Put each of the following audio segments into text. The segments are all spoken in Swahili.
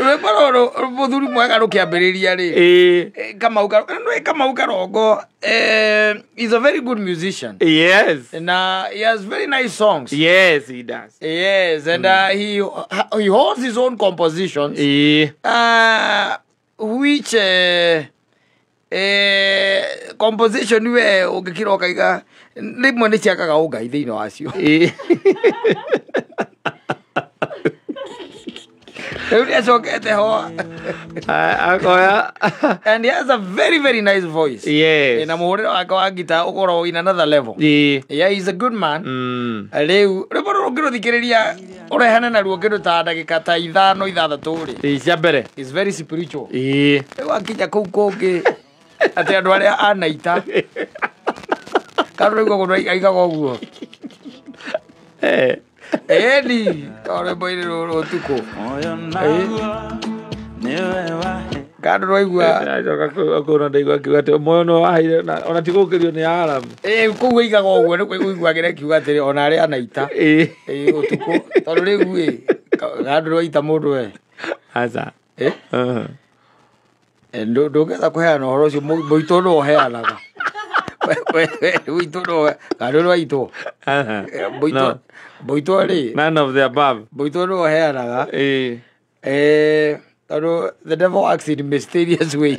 Rwimbo muthuri mwega rukiambiriria ri Kamau Karongo he's a very good musician. Yes. And he has very nice songs. Yes, he does. Yes, and he holds his own compositions. Which composition we ugikira ukaiga rimwe ni ciakaga ungai thiini wacio. And he has a very, very nice voice. Yes. In a guitar in another level. Yeah, he's a good man. He's very spiritual. Edi, ore boy ro tuko. Kadu roigwa. Akona ndaigwa kiuga moyo no wahire ona tigukirio ni aram. Ku wiga gogwo ni kuigwa gire kiuga atiri ona ari anaita. Utuko. Tondu riu kadu roita mundu we. Aza. Ndugeza kuheana horo ucio muito no heanaga. None of the above. The devil works in mysterious ways.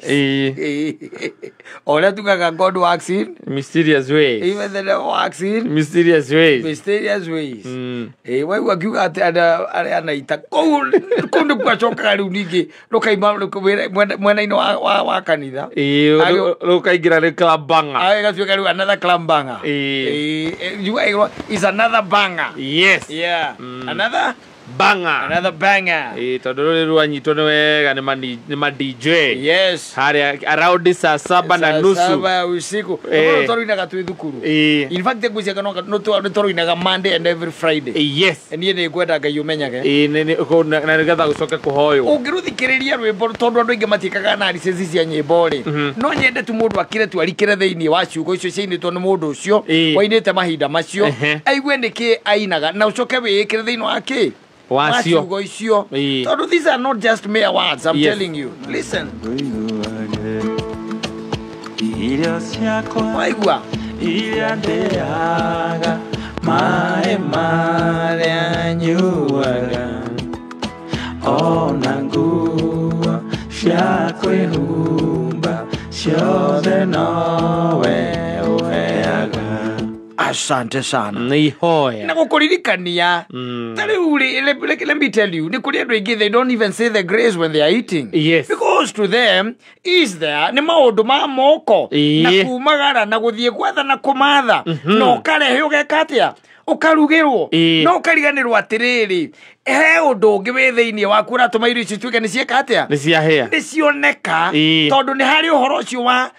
God works in mysterious ways. Even the devil works in mysterious ways. Mysterious ways. Why work you at Ariana? Go kwa choka lunigi. Look, I when I know Wakanida. Look, I get a club banger. I got you another club banger. Is another banger. Yes. Yeah. Another banger. Another banger. Todoro ruanyitono wega ni DJ. Yes. Hari around this 7 na nusu. 7 usiku. Toro inaga tu thukuru. In fact tegwisia kana no toro inaga Monday and every Friday. Yes. And ni kwenda ga yumenyage. Na nigetha gucoka kuhoyo. Ungiruthikiriria rwimbo tondu andu ingi matikaga na license cia nyimbo ri. No nyende tu mundu akire tu arikire thiini wa ciugo icio ciinitwo ni mundu ucio wainite mahinda macio. Aigwe niki ainaga na ucoke wikire thiini wa ki. These are not just mere words, I'm telling you. Listen. Waigua. Asante sana. Nihoya. Na kukuririkania. Let me tell you, they don't even say the grace when they are eating. Yes. Because to them, is there ni maundu ma moko na kumagara na guthie gwatha na kumatha no karehe ugekatia ukarugirwo no kariganirwo atiriri he undu ungi wi thiini waku na tuma irio ici tuike ni cieka atia ni ciahia ni cioneka tondu ni hari uhoro ucio wa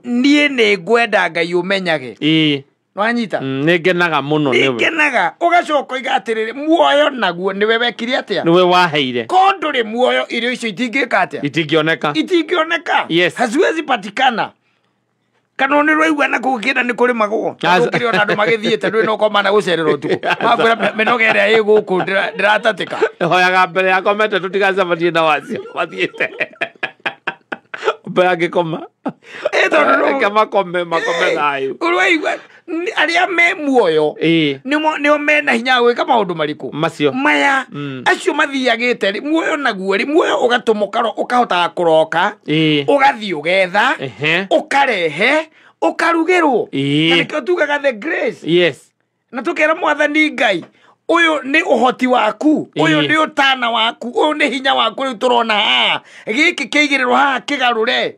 nie ni ngwenda Ngai umenyage Wanyita ngenaga muno niwe ngenaga ugacoka igatiriri muoyo naguo niwe wekire atia niwe waheire konduri muoyo irio icio itingika atia itingioneka yes haziwezi patikana kana ni rwaigua na kugikira ni kuri magwo ukiri ona andu magithiite ndwi no komana gucererwo tuko magura menogere ĩ guku ndiratatĩka hoyaga mbere ya komete tutigacabatie na wacio mathiite Bagi koma. Makome thayu. Urwaigua aria me muoyo. Nimo mena hinya gwika maundu mariku. Macio. Maya acio mathiagite ri muoyo naguo ri muoyo ugatumukaro ukahota kuroka. Ugathi ugetha. Ukarehe. Ukarugirwo. Na nikio tugaga the grace. Yes. Na tukera mwathani Ngai. Uyu ni uhoti waku uyu ni utana waku uyu ni hinya waku ri turona giki kigirirwo ha kigarure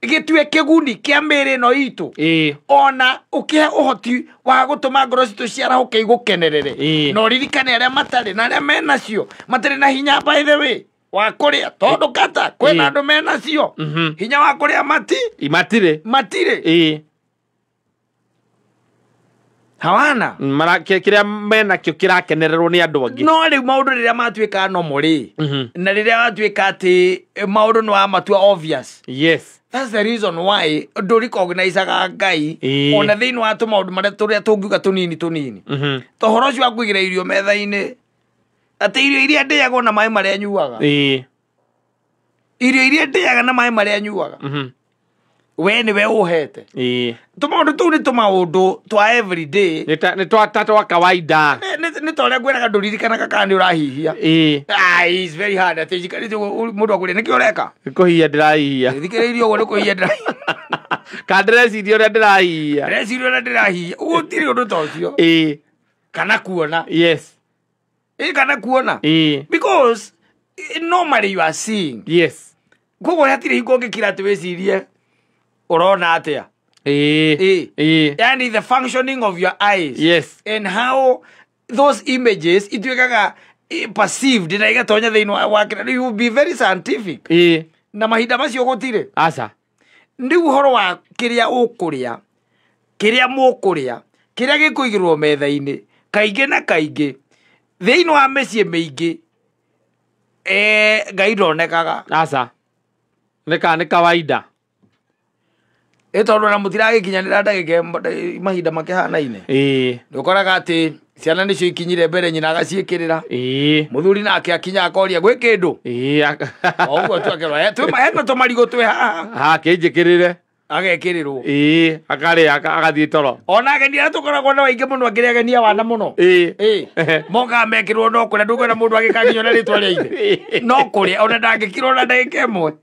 gitwe kiguni kia mere no itu ona ukihe uhoti wa gutuma ngoro citu ciarahuke igukenerere no ririkane aria matari na aria menacio matari na hinya by the way wa kuria tondu kata kwena andu menacio hinya wa kuria matire hawana kiria mena kio kirakenererwo ni andu angi no ri maundu riria matwika no muri na riria matwika ati maundu no amatua obvious yes that's the reason why do recognize Ngai ona thiini wa tu maundu maria turia tungiuga tunini tohoro cio akuigira irio metha-ini ati irio iria ndiago na mai maria nyuaga irio iria ndĩaga na maĩ marĩa nyuaga we nĩwe ũhete tũmaũndũ tũu nĩ tũmaũndũ twa everyday nĩ twa kawaida nĩ ta ũrĩa ngwĩraga ndũririkanaga kana nĩ ũrahihia is very hard atĩ njikarĩte mũndũ akũrĩa nĩkĩ ũreka kũhihia ndĩrahihia thikĩrĩirie ũguo nĩ kũhihia ndĩrahihia kana ndĩreciria ũrĩa ndĩrahihia ũguo gũtirĩ ũndũ ta ũcio kana kuona kana kuona because normally you are seeing koguo hatirĩ hingo ũngĩkira atĩ wĩcirie urona atia yani the functioning of your eyes and how those images ituĩkaga perceived na igatonya thĩinĩ wa kĩrĩa you will be very scientific na mahinda macio gũtirĩ aca nĩ ũhoro wa kĩrĩa ũkũrĩa kĩrĩa mũkũrĩa kĩrĩa gĩkũigĩrwo metha-inĩ kaingĩ na kaingĩ thĩinĩ wa mĩciĩ mĩingĩ Ngai ndonekaga aca nĩ kawaida tondũ na mũtiragĩkinyanĩra ndagĩka mahinda makĩhanaine nĩũkoraga atĩ ciana nĩcio ikinyire mbere nyina agaciĩkĩrĩra mũthuri nake akinya akoria gwĩ kĩndũ ũguo twakĩrwo hena tũmarigũ twĩ haha kĩnjĩkĩrĩre agekĩrĩrwo akarĩa agathiĩ toro ona ageni arĩa tũkoragwo na waingĩ mũno akĩrĩ ageni a wana mũno mokaga mekĩrwo no kũrĩa ndũkwenda mũndũ agĩkakinywo na rĩtwa rĩa ithe no kũrĩa ona ndangĩkĩrwo na ndagĩka ĩmwe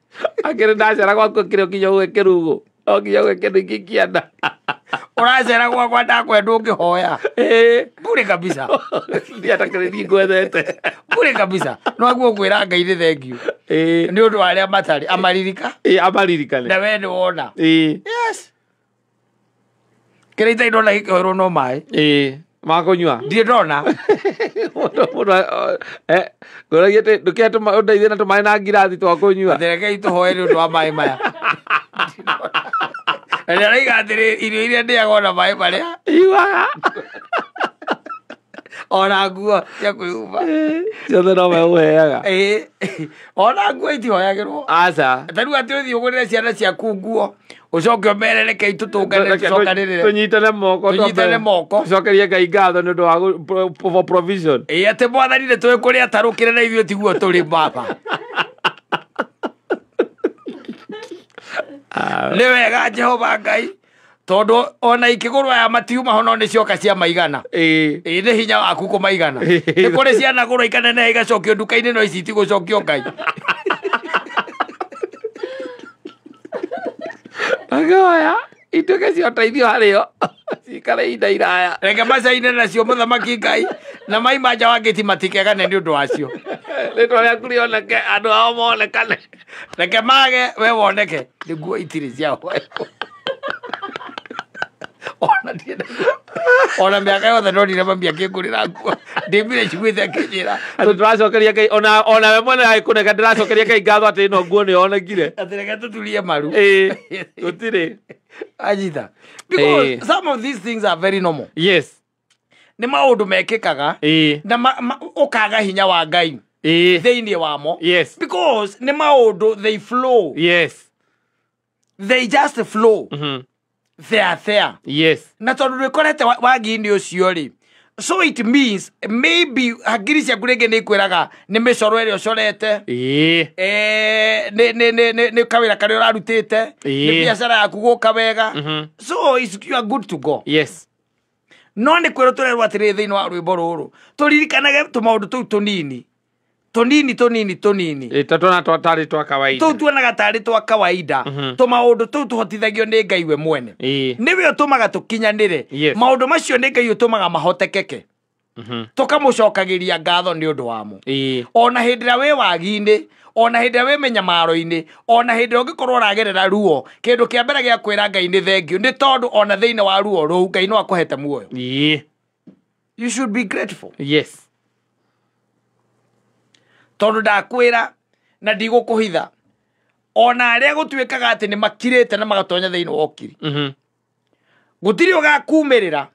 akĩrĩ ndacera gwaku kĩrĩ ũkinya gwĩkĩrugũ okinya gwĩkĩndũ ingĩ kĩanda ũracera gwakwa ndakwenda ũngĩhoya bure kabisa ndiatakĩrĩthi ngwethete bure kabisa no aguo kwĩra Ngai nĩ thengiũ nĩ ũndũ wa arĩa matarĩ amaririka amaririkane na we nĩ wona kĩrĩa itarĩ ndona gĩkĩoerwo no maĩ makũnyua ndirĩ ndona ngũragia atĩ ndũkĩhe ũndeithie na tũmaĩ na ngirathi twa kũnyua rekei tũhoe nĩ ũndũ wa maĩ maya na nĩ araiga atĩrĩ irio iria ndĩaga ona maĩ marĩa iuaga ona nguo cia kwĩhumba ciothe no meũheaga ona nguo itihoyagĩrwo aca ta rĩu atĩ ũthiĩ ũgũrĩre ciana ciaku nguo ũcoke ũmere rekei tũtũngane tũcokanĩrĩre tũnyitane moko tũcokerie Ngai ngatho nĩ ũndũ wa provision atĩ Mwathani nĩ tũĩ kũrĩa tarũkĩre na ithuĩ tiguo tũrĩ baba nĩ wega Jehova Ngai tondũ ona ikĩgũrwo aya matiuma hono nĩ cioka cia maigana nĩ hinya waku kũmaigana nĩ kũrĩ ciana gũrwo ikanene igacokio nduka-inĩ no ici itigũcokio Ngai agoya ituĩke cia ũteithio harĩo cikare ihinda iraya reke macaine nacio mũthamaki Ngai na mai ma nja wa ngĩti matikegane nĩ ũndũ wacio rĩtwa rĩaku rĩoneke andũ ao monekane reke mage we woneke nĩguo itirĩ cia ona mĩaka yothe ndonire mami akĩngũrĩra nguo ndĩmbire ciguĩte akĩnjĩra atĩ tũracokeria Ngai ona we mwene agĩkũneka ndĩracokeria Ngai ngatho atĩ ĩno nguo nĩyonekire atĩ reke tũturie maru gũtirĩ anyita because some of these things are very normal nĩ maũndũ mekĩkaga na ũkaga hinya wa Ngai thĩinĩ wamo because nĩ maũndũ they flow they just flow there na tondũ nĩkorete wagi-inĩ ũcio rĩ so it means maybe hakiri ciaku rĩngĩ nĩ ikwĩraga nĩ mĩcoro ĩrĩa ũcorete nĩ kawĩra karĩa ũrarutĩte nĩ biacara yaku gũka wega so you are good to go no nĩ kwĩrwo tũrerwo atĩrĩ thĩinĩ wa rwĩmbo rũrũ tũririkanage tũmaũndũ tũu tũnini tarĩ twa kawaida tũu tuonaga tarĩ twa kawaida tũmaũndũ tũu tũhotithagio nĩ Ngai we mwene nĩwe ũtũmaga tũkinyanĩre maũndũ macio nĩ Ngai ũtũmaga mahotekeke tũkamũcokagĩria ngatho nĩ ũndũ wamo ona hĩndĩ ĩrĩa wĩ wagi-inĩ ona hĩndĩ ĩrĩa wĩ menyamaro-inĩ ona hĩndĩ ĩrĩa ũngĩkorwo ũragerera ruo kĩndũ kĩa mbere gĩa kwĩra Ngai nĩ thengiũ nĩ tondũ ona thĩinĩ wa ruo rũu Ngai no akũhete muoyo you should be grateful tondũ ndakwĩra na ndigũkũhitha ona arĩa gũtuĩkaga atĩ nĩ makirĩte na magatonya thĩinĩ wa ũkiri gũtirĩ ũgakumĩrĩra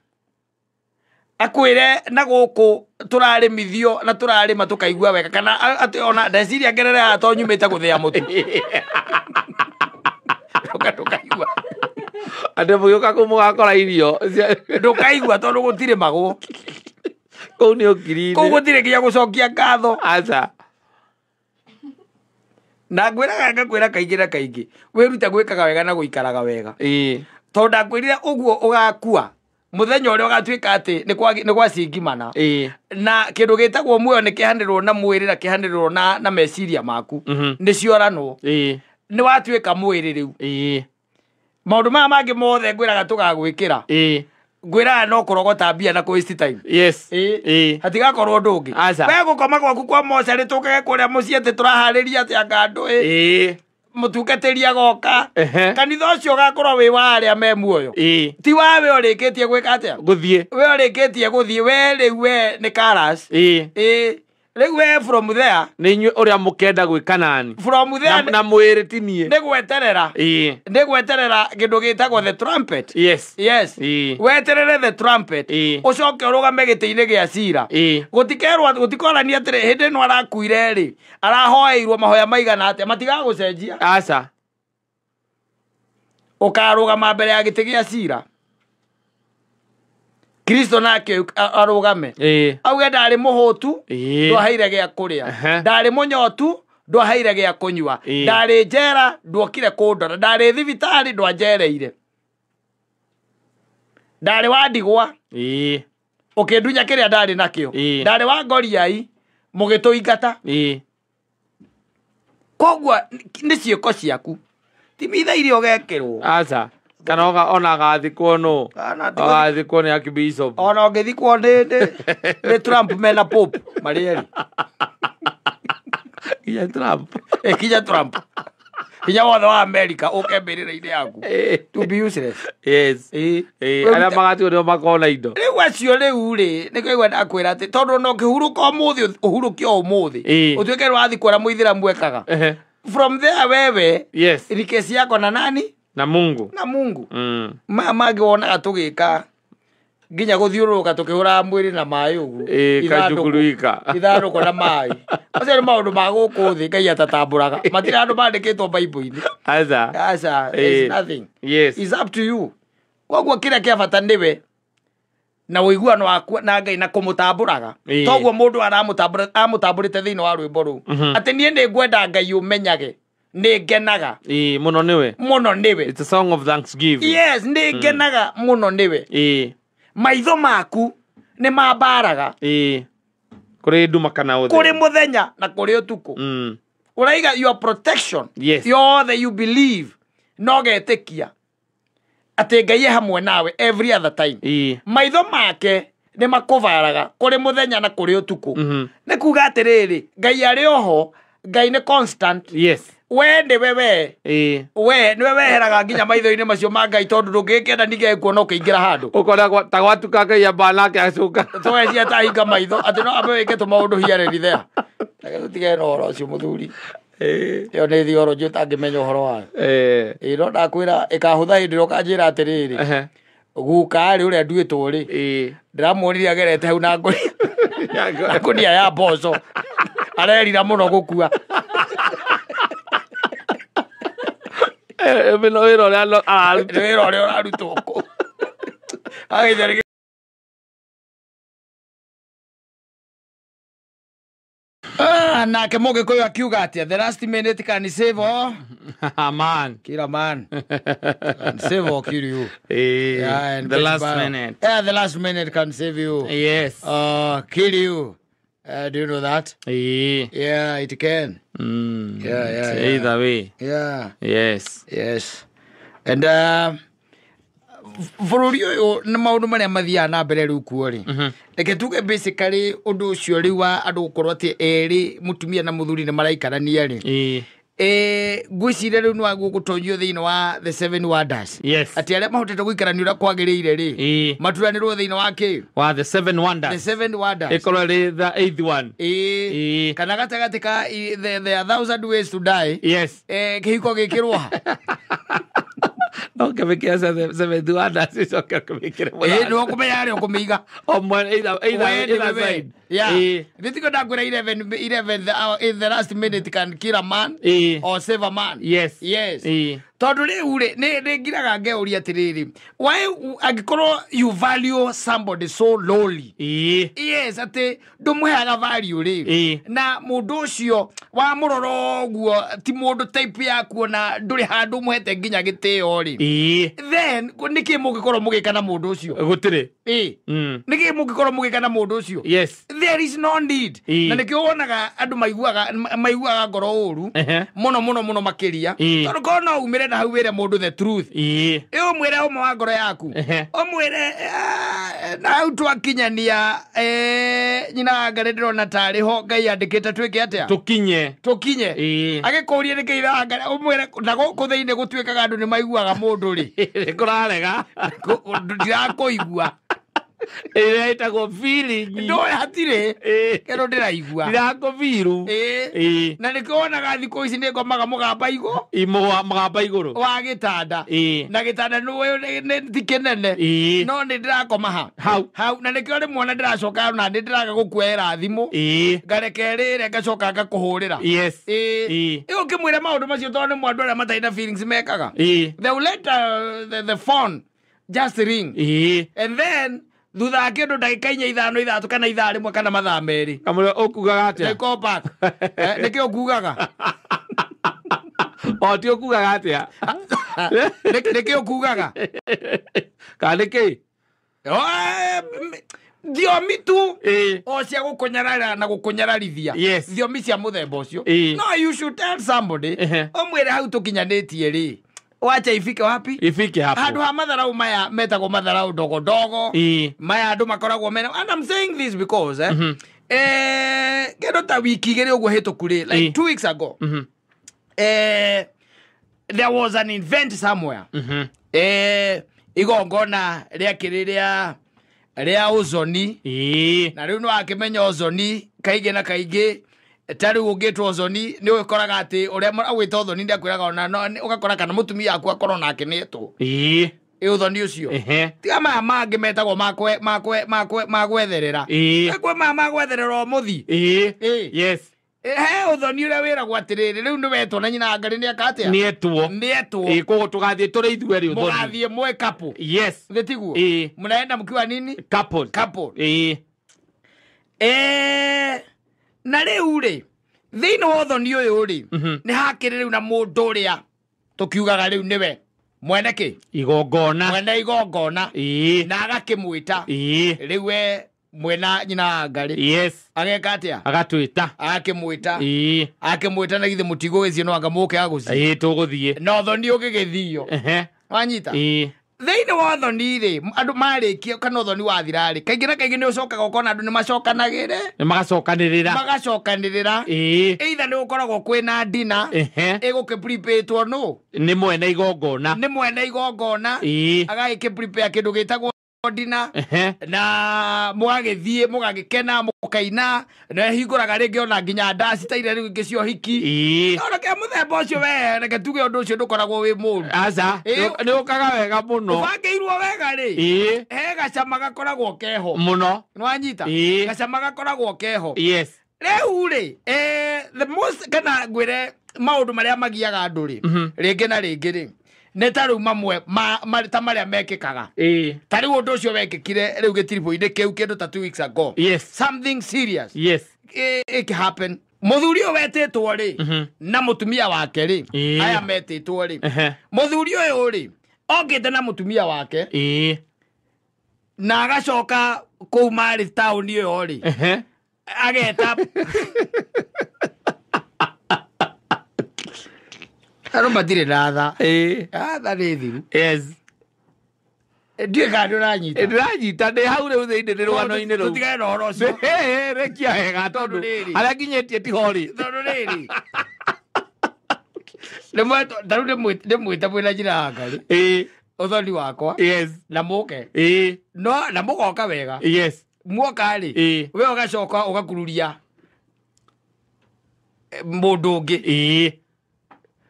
akwĩre na gũkũ tũrarĩmithio na tũrarĩma tũkaigua wega kana atĩ ona ndeciria ngerere haha to nyumĩte gũthĩa mũtu ndũkaigua andũ mũgĩũka kũu mũgakora irio ndũkaigua tondũ gũtirĩ magũ kũu nĩ ũkiri-inĩ kũu gũtirĩ nginya gũcokia ngatho aca na ngwiraga ngakwira kaingĩ na kaingĩ wĩrute gwĩkaga wega na gũikaraga wega tondũ ndakwĩrire ũguo ũgakua muthenya ũrĩa ũgatuĩka atĩ nĩ gwacingimana na kĩndũ gĩtagwo muoyo nĩ kĩhanĩrĩrwo na mwĩrĩ na kĩhanĩrĩrwo na meciria maku nĩ ciũranwo nĩ watuĩka mwĩrĩ rĩu maũndũ maya mangĩ mothe ngwĩraga tũgagwĩkĩra ngwĩraga no kũrogota mbia na waste time hatigakorwo ũndũ ũngĩ we gũkoma gwaku kwa mocarĩ tũkage kũrĩa mũciĩ atĩ tũraharĩria atĩ anga andũ mũtungatĩria goka kanitha ũcio ũgakorwo wĩ wa arĩa me muoyo ti wa we ũrĩkĩtie gwĩka atĩa we ũrĩkĩtie gũthiĩ we rĩu we nĩ karas rĩu we from there nĩ inyuĩ ũrĩa mũkenda gwĩka nani from there na mwĩrĩ ti niĩ nĩ gweterera kĩndũ gĩtagwo the trumpet weterere the trumpet ũcoke ũrũgame gĩtĩ-inĩ gĩa cira gũtikorania atĩrĩ hĩndĩ ĩno arakuire rĩ arahoeirwo mahoya maigana atĩa matigagũcenjia aca ũkarũgama mbere ya gĩtĩ gĩa cira Kristo nake arũgame auge ndarĩ mũhũtu ndwaheire gĩa kũrĩa ndarĩ mũnyotu ndwaheire gĩa kũnyua ndarĩ njera ndwokire kũndora ndarĩ thibitarĩ ndwanjereire ndarĩ wa ndigwa ũkĩndunya kĩrĩa ndarĩ nakĩo ndarĩ wa ngoriai mũgĩtũingata koguo nĩ ciĩko ciaku ti mitha iria ũgekĩrwo aca kana ona gathikwo no gathikwo nĩ Archbishop ona ũngĩthikwo nĩ Trump mena Pope marĩ eri kinya Trump hinya wothe wa America ũke mbĩrĩra-inĩ yaku to be useless arĩa magatuo nĩo makona indo rĩu acio rĩu rĩ nĩkĩigua ndakwĩra atĩ tondũ no ũkĩhurũka ũmũthĩ ũhurũkio ũmũthĩ ũtuĩke rwathi kwara mũithĩramu ekaga from there wewe rike ciako na nani na Mungu mangĩ wonaga tũgĩka nginya gũthiũrũrũka tũkĩhũra mwĩrĩ na maĩ ũguo ithandũkũ na maĩ acio nĩ maũndũ ma gũkũ thĩ Ngai atatambũraga matirĩ andũ mandĩkĩtwo Bible-inĩ aca it's nothing it's up to you koguo kĩrĩa kĩa bata nĩwe na ũiguano waku na Ngai na kũmũtambũraga toguo mũndũ amũtambũrĩte thĩinĩ wa rwĩmbo rũu atĩ niĩ nĩ ngwenda Ngai ũmenyage nĩ ngenaga mũno nĩwe it's a song of thanksgiving nĩ ngenaga mũno nĩwe maitho maku nĩ mambaraga kũrĩ nduma kana ũtheri kũrĩ mũthenya na kũrĩ ũtukũ ũraiga your protection yothe you believe no getĩkia atĩ Ngai hamwe nawe every other time maitho make nĩ makũvaraga kũrĩ mũthenya na kũrĩ ũtukũ nĩ kuga atĩrĩrĩ Ngai arĩ oho Ngai nĩ constant we nĩwe we nĩwe weheraga nginya maitho-inĩ macio ma Ngai tondũ ndũngĩkĩenda ningĩ kuona ũkĩingĩra handũ ũkona ta gwatuka Ngai amba nake acoka tũgecia ta hinga maitho atĩ no ambe wĩke tũmaũndũ hiarĩri thea tũtige na ũhoro ũcio mũthuri ĩyo nĩ theology ũtangĩmenya ũhoro wayo no ndakwĩra ĩkahũtha hĩndĩ ĩrĩa ũkanjĩra atĩrĩrĩ guka rĩ ũrĩa nduĩtwo rĩ ndĩramuonire agerete hau na ngũnia ya mboco arerira mũno gũkua wĩra ũrĩa ũrarutwo kũ nake mũgĩkũyũ akiuga atĩa the last minute can save all man kila man can save all kill you the last minute the last minute can save you kill you do you know that it can either way and bũrũri ũyũ nĩ maũndũ marĩa mathiaga na mbere rĩu kuo rĩ reke tuge basically ũndũ ũcio rĩu wa andũ gũkorwo atĩ erĩ mũtumia na mũthuri nĩ maraikarania rĩ ngwĩciria rĩu nĩ gũgũtonyio thĩinĩ wa the 7 wonders atĩ arĩa mahotete gũikarania ũrĩa kwagĩrĩire rĩ maturanĩrwo thĩinĩ wa kĩ wa the 7 wonders ĩkorwo rĩ the 8th one kana gatagatĩ ka the 1000 ways to die kĩhiko gĩkĩrwo ha no kĩmĩkĩra 7 wonders icoke kĩmĩkĩre nĩ ũkũmenya harĩa ũkũmĩiga either side Nitiko ndakwĩra 11 the last minute can kill a man or save a man. tondu riu ri ni ngiraga ngeuria atiriri why angikoro you value somebody so lowly yes ati ndumuheaga value ri na mundu ucio wa muroro guo ti mundu type ya kuona nduri handu muhete nginya gitio ri then niki mugikoro mugikana mundu ucio gutire niki mugikoro mugikana mundu ucio yes there is no need na nikio wonaga andu maiguaga ngoro uru muno makiria tondu kono umire na hau wire mundu the truth iyo mwire umwe wa ngoro yaku umwire na hau twakinyania nyina ngare ndirona tari ho ngai andikite twike atia tukinye agikuria nikira ngare umwire na guku thiine gutwikaga andu ni maiguaga mundu ri kurarega ndirakuigua itagwo feeling ndo hatire kero ndiraigua ndirakoviru na nikionaga thiko ici ni ngomaga mugamba igo mugamba iguru wa gitanda na gitanda ni tikenene no ni ndirakoma hau na nikio ri mwana ndiracoka na ndiraga gukwera thimu ngarekerire ngacoka ngakuhurira yes iyo kimwira maundu macio tondu ni mwandu aria mataina feelings mekaga they will let the phone just ring and then thutha kindu ndagika 5 kana 1 kana mathaa meri kamwe ukugaga atia call back niki ukugaga o ti ukugaga atia niki ukugaga kaniki thiomi tu o cia gukunyarara na gukunyararithia thiomi cia muthemba ucio no you should tell somebody omwire hau tukinyanitie ri wacha ifike wapi ifike hapo handu ha matharau maya metagwo matharau dogo maya andu makoragwo mena and I'm saying this because kendo ta wiki igiri uguo hitukuri like 2 weeks ago there was an event somewhere igongona ria uzoni na riu no akimenya uzoni kaige na kaige tari ugitwo zoni ni ukoraga ati uria awita thoni ndi akwiraga ona ugakora kana mutumia aku akoro nake netwo uthoni ucio tiga maya mangi metagwo magwetherera ekwe magwetherera muthi yes uthoni uria wiragwo atiriri riu ni wetwo na nyina ngari ni akatia nietwo ko tugathie turi ithueri uthoni mugathie mwe couple yes thitiguo munaenda mkiwa nini couple na riu ri thiini wa uthoni uyu ri ni hakiri riu na mundu uria tukiugaga riu niwe mwene igongona na agakimwita riu we mwena nyina ngari yes ageka atia agatwita akimwita na githe mutigo wicio no angamuke aguci tuguthie no uthoni ugigithio wanyita thiini wa thoni ri andu marikia kana thoni wa thirari kaingi na kaingi ni ucokaga ukona andu ni macokanagire magacokanirira either ni ukoragwo kwina dina igukiprepare no ni mwene igongona agagikiprepare kindu gitagwo dina na mugagithie mugagikena mukaina na hinguraga ringi ona nginya ndasi taire riu ingi cio hiki ona ke muthemba ucio we reke tuge undu ucio ndukoragwo wi muru aza ni ukaga wega muno bangeirwo wega ri he gacama gakoragwo keho muno nwanyita gacama gakoragwo keho yes riu ri the most kana ngwire maundu maria magiaga andu ri ringi na ringi ri ne taru mamwe ta maria mekikaga tari undu ucio wekikire riu gitiripo-ini kiu kindu ta 2 weeks ago something serious it happen muthuri uyu wetitwo ri na mutumia wake ri aya metitwo ri muthuri uyu ri okite na mutumia wake na agacoka kuu mari town iyo ri ageta aro matire ratha ratha ni thiru yes ndiye kandu ranyita ndi hau riu thiini ni rwano-ini ru tutigane na horo ucio rekia hega tondu aria nginyetie ti hori tondu riri ndimwite mwina njira ngari uthoni wakwa yes na muke no na mugoka wega yes muoka ri we ugacoka ugakururia mundu ungi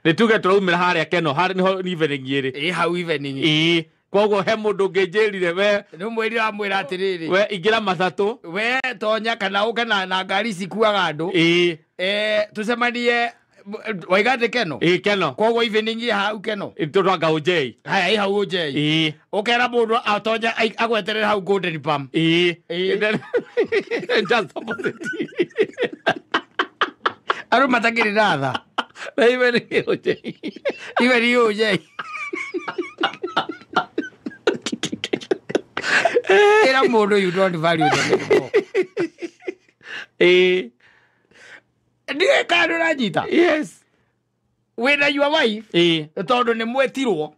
ni tuge turaumira haria keno hari niho evening iri hau evening koguo he mundu nginjirire we ni mwiri wa mwira atiriri we ingira mathatu we tonya kana uke na ngari cikuaga andu tucemanie waigate keno keno kogo evening hau keno itotwanga ujei haya hau ujei ukera mundu atonya agweterera hau golden palm just opposite aru matagiri ratha na evening ujei era mundu you don't value them ndiye kando na njita yes wena your wife tondu ni mwetirwo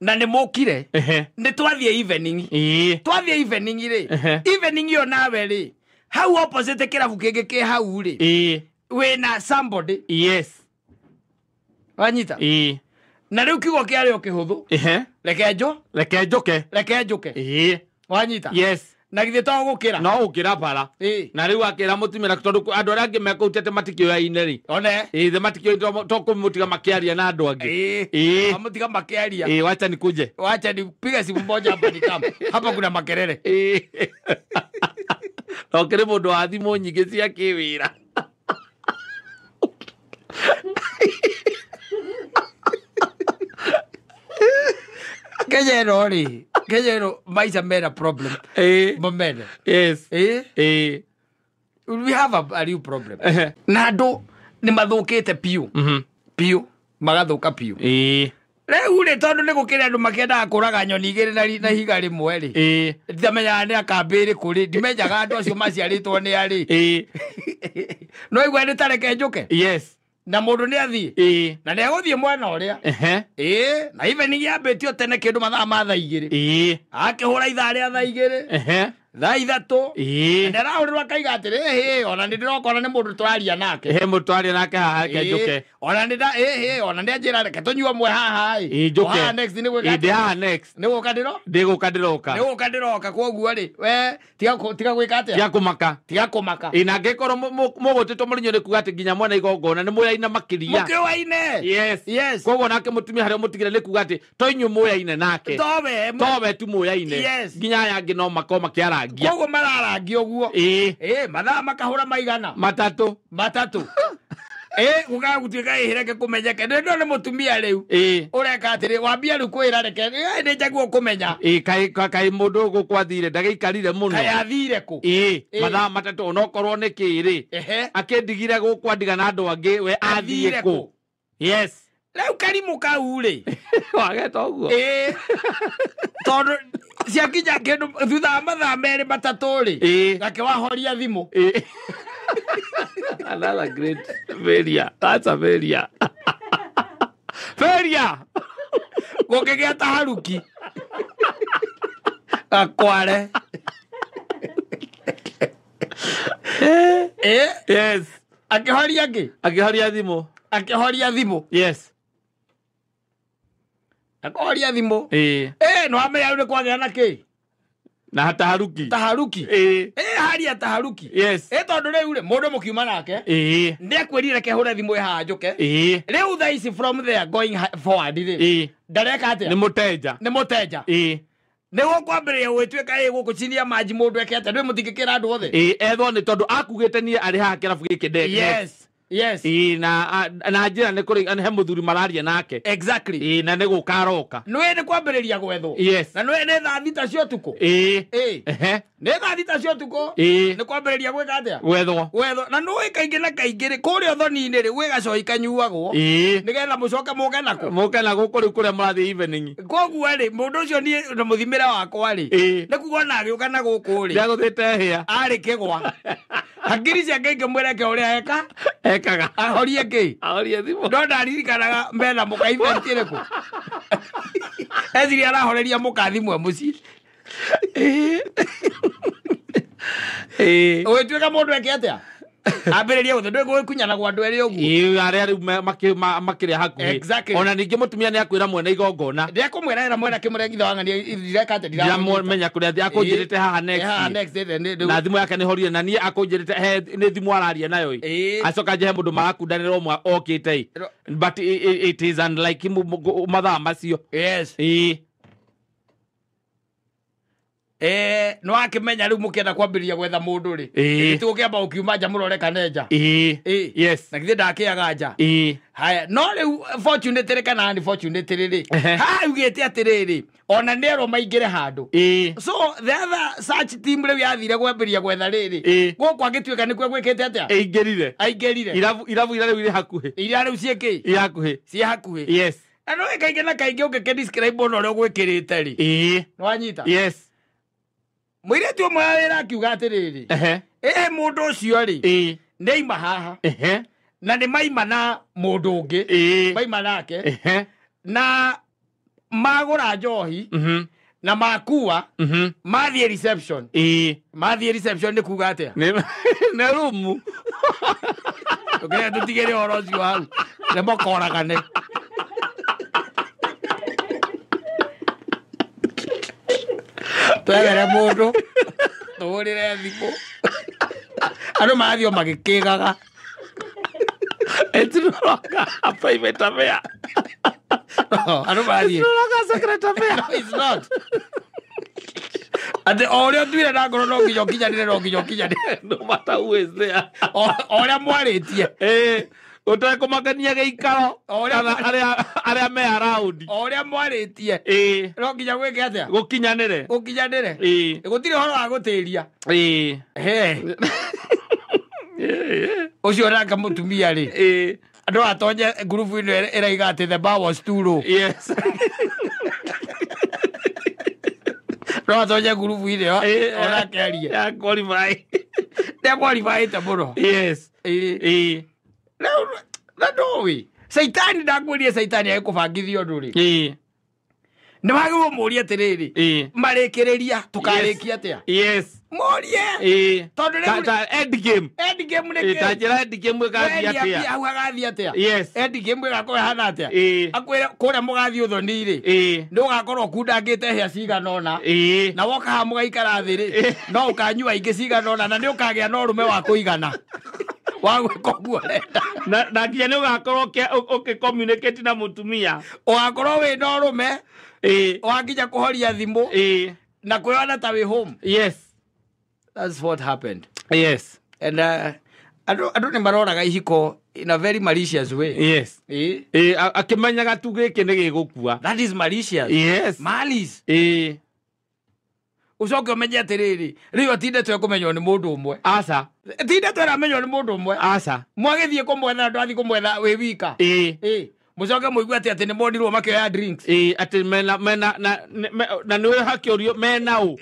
na ni mukire ni twathie evening ri evening yo nawe ri hau opposite kirabu kingi ki hau ri wena somebody yes wanyita na riu kigo kiari o kihuthu reke njuke wanyita yes na githie to gukira no ukira bara na riu akira mutumira tondu andu aria angi mekutete matikio ine ri one the matikio to kumutiga makiaria na andu angi amutiga makiaria wacha nikuje wacha nipiga simu moja hapa nikama hapa kuna makerere okire mundu wa thimu nyingi cia kiwira Kejero maisha mera problem momene yes we have a real problem na andu ni mathukite piu magathuka piu riu ri tondu ni gukira andu makiendaga kuraga nyoni igiri na higa rimwe ri ndamenya ni akambiri kuri ndimenyaga andu acio maciaritwo ni ari no igwe ni tareke njuke yes na mundu ni athie na ni aguthie mwena uria na evening yambitio tene kindu mathaa ma thaa igiri akihura ithaa ria thaa igiri thaa ithatu ndirahurirwo akaiga atiri ona ndiroka ni mundu turaria nake mutwaria nake haha ke njuke ona ona ndianjira reke tunyue mwe haha njuke next ni gwika next ni guka ndiro ndiguka ndiroka koguo ri we tiga gwika atia tiga kumaka na ngekoro mugutitwo murinyo ni kuga ati nginya mwana igongona ni muyaine makiria mukiwaine yes koguo nake mutumia haria mutigire ni kuga ati toinyu muyaine nake towe tu muyaine nginya aya angi no mako makiara koguo mararangio guo mathaa makahura maigana matatu guka gutuika ihireke kumenyeke ndo ni mutumia riu ureka atiri wambia riu kwira reke ni njaguo kumenya kai mundu gukwathire ndagaikarire muno kai athire ku mathaa matatu onokorwo ni kiri akindigire gukwandiga na andu angi we athire ku yes riu karimu kau ri wageta uguo tondu ciakinya kindu thutha mathaa meri matatu ri gake wahoria thimu another great failure. That's a failure. Failure. Gokegia taharuki. Akware. Yes. Akihoria ki? Akihoria thimu. Yes. Akihoria thimu. No amenya uri kwagera na ki? Na taharuki haria taharuki yes tondu riu ri mundu mukiuma nake ndi akwirire kehura thimu haha njuke riu tha ici from there going forward ri ndareka atia ni muteja ni gukwambiria gwituika guku chinia maji mundu ekete ndi mutingikira andu othe ethwo ni tondu akugite nie ari haha kirabu giki ndeke yes na njira ni kuri he muthuri mararia nake exactly na ni gukaroka nwe ni kwambiriria gwethwo yes na nwe ni thaa thita cio tuku ni thaa thita cio tuku ni kwambiriria gwika atia gwethwo na nwe kaingi na kaingi ri kuri othoni-ini ri gwi gacoi kanyuagwo nigetha mucoke muke naku kuri kuria murathi evening koguo ri mundu ucio ni na muthimira wakwa ri ni kuga na agiuka na guku ri ndiaguthite hia ari kigwa hakiri ciake ingimwireke uria ekaga ahorie thimu ndo ndaririkanaga mena muka event iriku ethiri arahoreria muka thimwe mucii ugituika mundu eke atia ambiriria guthe ndwe gwikunyana gwa andu eri uguo aria riu makiria hakuhi ona ningi mutumia ni akwira mwena igongona ndiakumwira era mwena kimurengitha wang'ania direka ati ndiramenya kuria athi akunjirite haha next na thimu yake ni horire na nie akunjirite ni thimu araria nayo acoka njehe mundu marakundanira umwe okite but it is unlike mathaa macio yes no akimenya riu mukienda kwambiria gwetha mundu ri itu kiamba ukiuma nja murore kaneja yes na githĩ ndakiaga nja haya no riu fortunate kana ni fortunate ri ha ugite atiriri ona nero maingire handu so the other search team riu yathire kwambiria gwetha riri gukwa gituika nikwe gwikite atia aingirire irabu ira riu iri hakuhi ira riu cieki ci hakuhi yes ano kaingĩ na kaingĩ ũngĩke describe ona ũrĩa ũgwĩkĩrĩte ri nĩwanyita yes mũirĩtu ũmwe wĩra akiuga atĩrĩrĩ mũndũ ũcio rĩ nĩaima haha na nĩ maima na mũndũ ũngĩ maima nake na magũra njohi na makua mathiĩ reception nĩ kuga atĩa nĩ rumu ũkĩrĩa tũtigĩre ũhoro ũcio hau nĩ mokoragane twegere mundu tuhurire thimu andu mathio magĩkĩgaga eturoka private affair andu mathio eturoka secret affair no it's not ate oria tuire na ngoro no nginya kinyanire no matter who is there oria mwaritie utakumagania gĩikaro aria me around oria mwaritie no nginya gwĩke atia gũkinyanĩre gũtirĩ horo wa gũtĩria ucio ranga mutumia ri andu atonye group ino iraiga ati the bar was too low yes no atonye group ino ona kĩaria ya qualify ta muno yes na ndowi saitani ndakũria saitani agĩkũbangithia ũndũ rĩ nĩ wagĩrĩirwo mũrie atĩrĩrĩ marĩkĩrĩria tũkarĩkia atĩa yes mũrie tondũ ta end game nĩ ta njĩra end game ĩgathiĩ atĩa hau agathiĩ atĩa yes end game ĩgakorwo hana atĩa akwĩre kũrĩa mũgathiĩ ũthoni-rĩ nĩ ũgakorwo kundangĩte hĩa cigana ũna na woka haha mũgaikara thĩ rĩ no ũkanyua ingĩ cigana ũna na nĩ ũkagĩa na ũrũme wa kũigana wagwĩka ũguo renda na nginya nĩ ũgakorwo ũkĩcommunicate na mũtumia ũgakorwo wĩ na ũrũme wanginya kũhoria thimũ na kwĩona ta wĩ home yes that's what happened yes and andũ nĩ maroraga ihiko in a very malicious way yes akĩmenyaga tu gĩkĩ nĩ gĩgũkua that is malicious yes malice ucoke umenye atiriri riu atinde twekũmenywo nĩ mũndũ ũmwe aca tinde tweramenywo nĩ mũndũ ũmwe aca mwagĩthiĩ kũmwetha andũ athi kũmwetha wĩ wika mucoke muigua atĩ nĩ monirwo makĩoya drinks atĩ na nĩ hakĩũrio mena ũ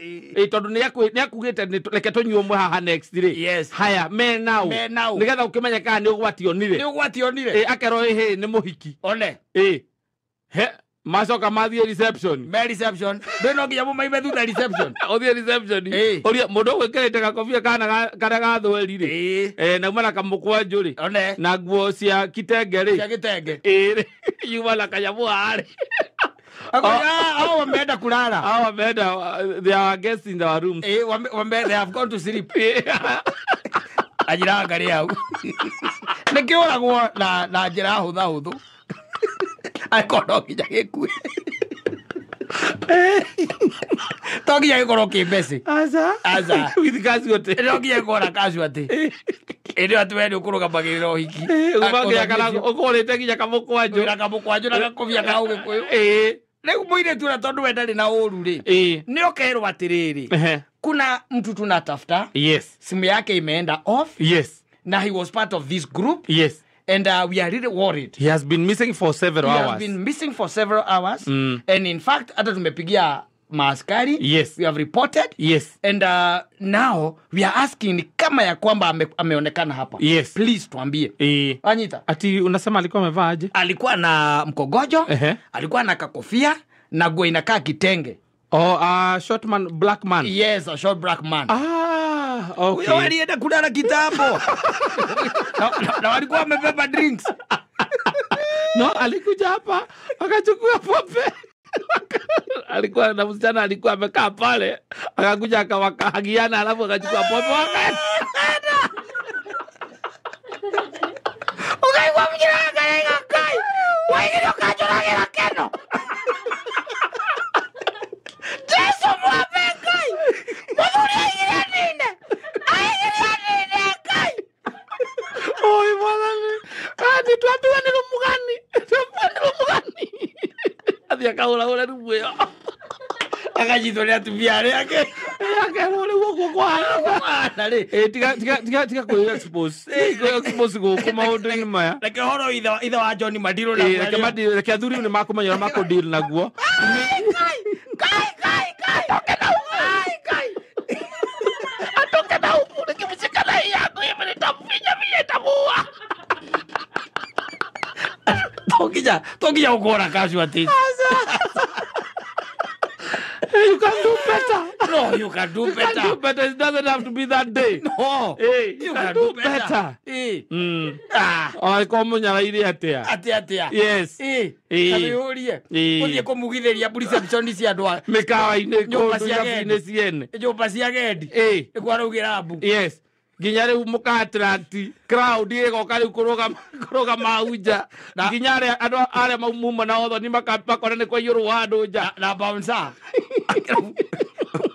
tondũ nĩ akugĩte reke tũnyue ũmwe haha next rĩ haya mena ũ nĩgetha ũkĩmenye kana nĩ ũgwationire akerwo hĩ nĩ mũhiki one macoka mathiĩ reception ndĩ no nginya mũmaime thutha reception ũthiĩ reception ũria mũndũ ũgwĩkĩrĩte gakobia karĩa gathweri rĩ nauma na kamũkwanjũ rĩ na nguo cia kitenge rĩ yuma na kanyamu harĩ hao wameenda kulala hao wameenda they are guests in our rooms they have gone to sleep ajira ngari hau nĩkĩũragwo na njĩra hũthahũthũ akorwo nginya gĩkue to nginya gĩkorwo kĩ mbeci aca with casualty no nginya gĩkorwo na casualty ĩndĩ atwe nĩ ũkũrũgamagĩrĩra ũhiki umagĩra kana ũkũrĩte nginya kamũkwanjũ na gakobia ka ũgĩkũyũ rĩu mũirĩtu ũrĩa tondũ we ndarĩ na ũru rĩ nĩ ũkerwo atĩrĩrĩ kuna mtu tunatafuta simu yake imeenda off na he was part of this group and we are really worried. He has been missing for several hours. He has been missing for several hours. And in fact, hata tumepigia maaskari. We have reported. And now we are asking kama ya kwamba ameonekana hapa. Please tuambie. Wanyita. Ati unasema alikuwa amevaa aje? Alikuwa na mkogojo, alikuwa na kakofia, na nguo inakaa kitenge. Short man, black man. Yes, a short black man. Okay. Huyo alienda kulala kitambo. na walikuwa wamebeba drinks. No, alikuja hapa akachukua pombe. Alikuwa na msichana alikuwa amekaa pale, akakuja akawakahagiana alafu akachukua pombe wakaenda. Ukaigwa mjiranga yenga kai. Waigiro kachuragira keno. Jesu mwape kai. Rumugani tuambiwa ni Rumugani. Tuambiwa ni Rumugani. Athia kaula ule rumu yo. Akajitolea tumia yake. Yake ule woko kwa na le. Tiga ko expose. Ko expose go kuma odini maya. Like horo itha wa John Madiro na. Like Madiro like athuri ni makumanya mako deal naguo. Kai. Kai. Atoke na huko nikimshika na yako hivi nitamfinya vile tamuua. Tokija ukora kazi wa titi. You can do better. No, you can do better. You can do better. It doesn't have to be that day. No. Hey, you can do better. Hey. Ai como nyara iri atia. Atia. Yes. Kabiurie. Uthie kumugithiria reception cia andwa. Mikawa-ine nyumba ciene. Nyumba cia gendi. Nikuo raugira abu. Yes. Nginya riu mukaattract crowd igoka riu kuroga mauja nginya ria andu aria maumuma na otho ni makapakora ni kwa yuru wandu nja na bouncer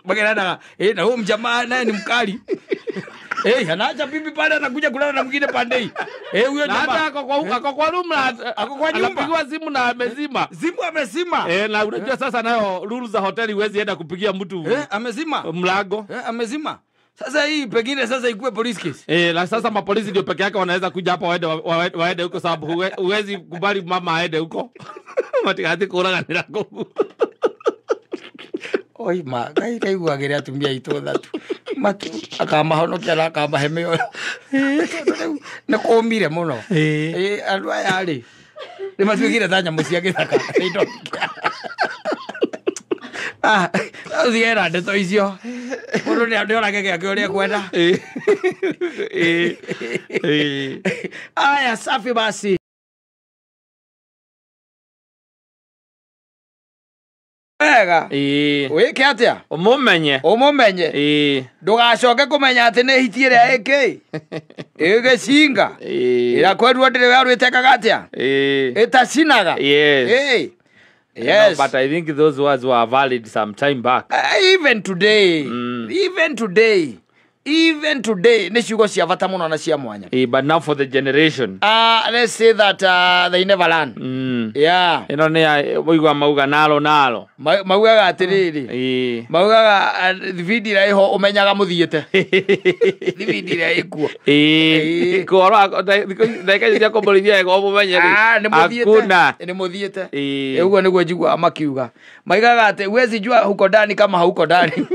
bagera na huyo mjamaa naye ni mkali anaja bibi pale anakuja kulala na mwingine pande huyo jamaa ako kwa room ako kwa nyumba anapigwa simu na amezima na unajua sasa nayo rules za hoteli huwezi enda kupigia mtu amezima mlango amezima. Sasa hii pengine sasa ikuwe police case. La sasa mapolisi ndio peke yake wanaweza kuja hapa waende huko sababu huwezi kubali mama aende huko. Matikati kuraga nirako. Oi kai guagira atumia itu thatu. Matu akamahonokia na akamahe yo. Na komire muno. Andu aya ri. Ni matuikire tanya mucia githaka. Uziera ndeto icio. Mundu ni andora gege yake uria kwenda. Aya safi basi. Ega. Wike atia? Umumenye. Ndugacoke kumenya ati ni hitie ria iki. Igicinga. Ira kweru ndire we arwitekaga atia? Itacinaga. Yes. Yes. No, but I think those words were valid some time back. Even today. Even today, ni ciugo cia bata muno na cia mwanya. But now for the generation. Let's say that they never learn. Yeah. Ino ni boigwa mauga nalo. Mauga atiriri. Mauga thibidi ra iho umenyaga muthiete. Thibidi ra ikuo. Koro ndeka cia kombolithia ego mumenyeri. Hakuna. Ni muthiete. Uguo niguo njigua makiuga. Maigaga ati huwezi jua huko ndani kama hauko ndani.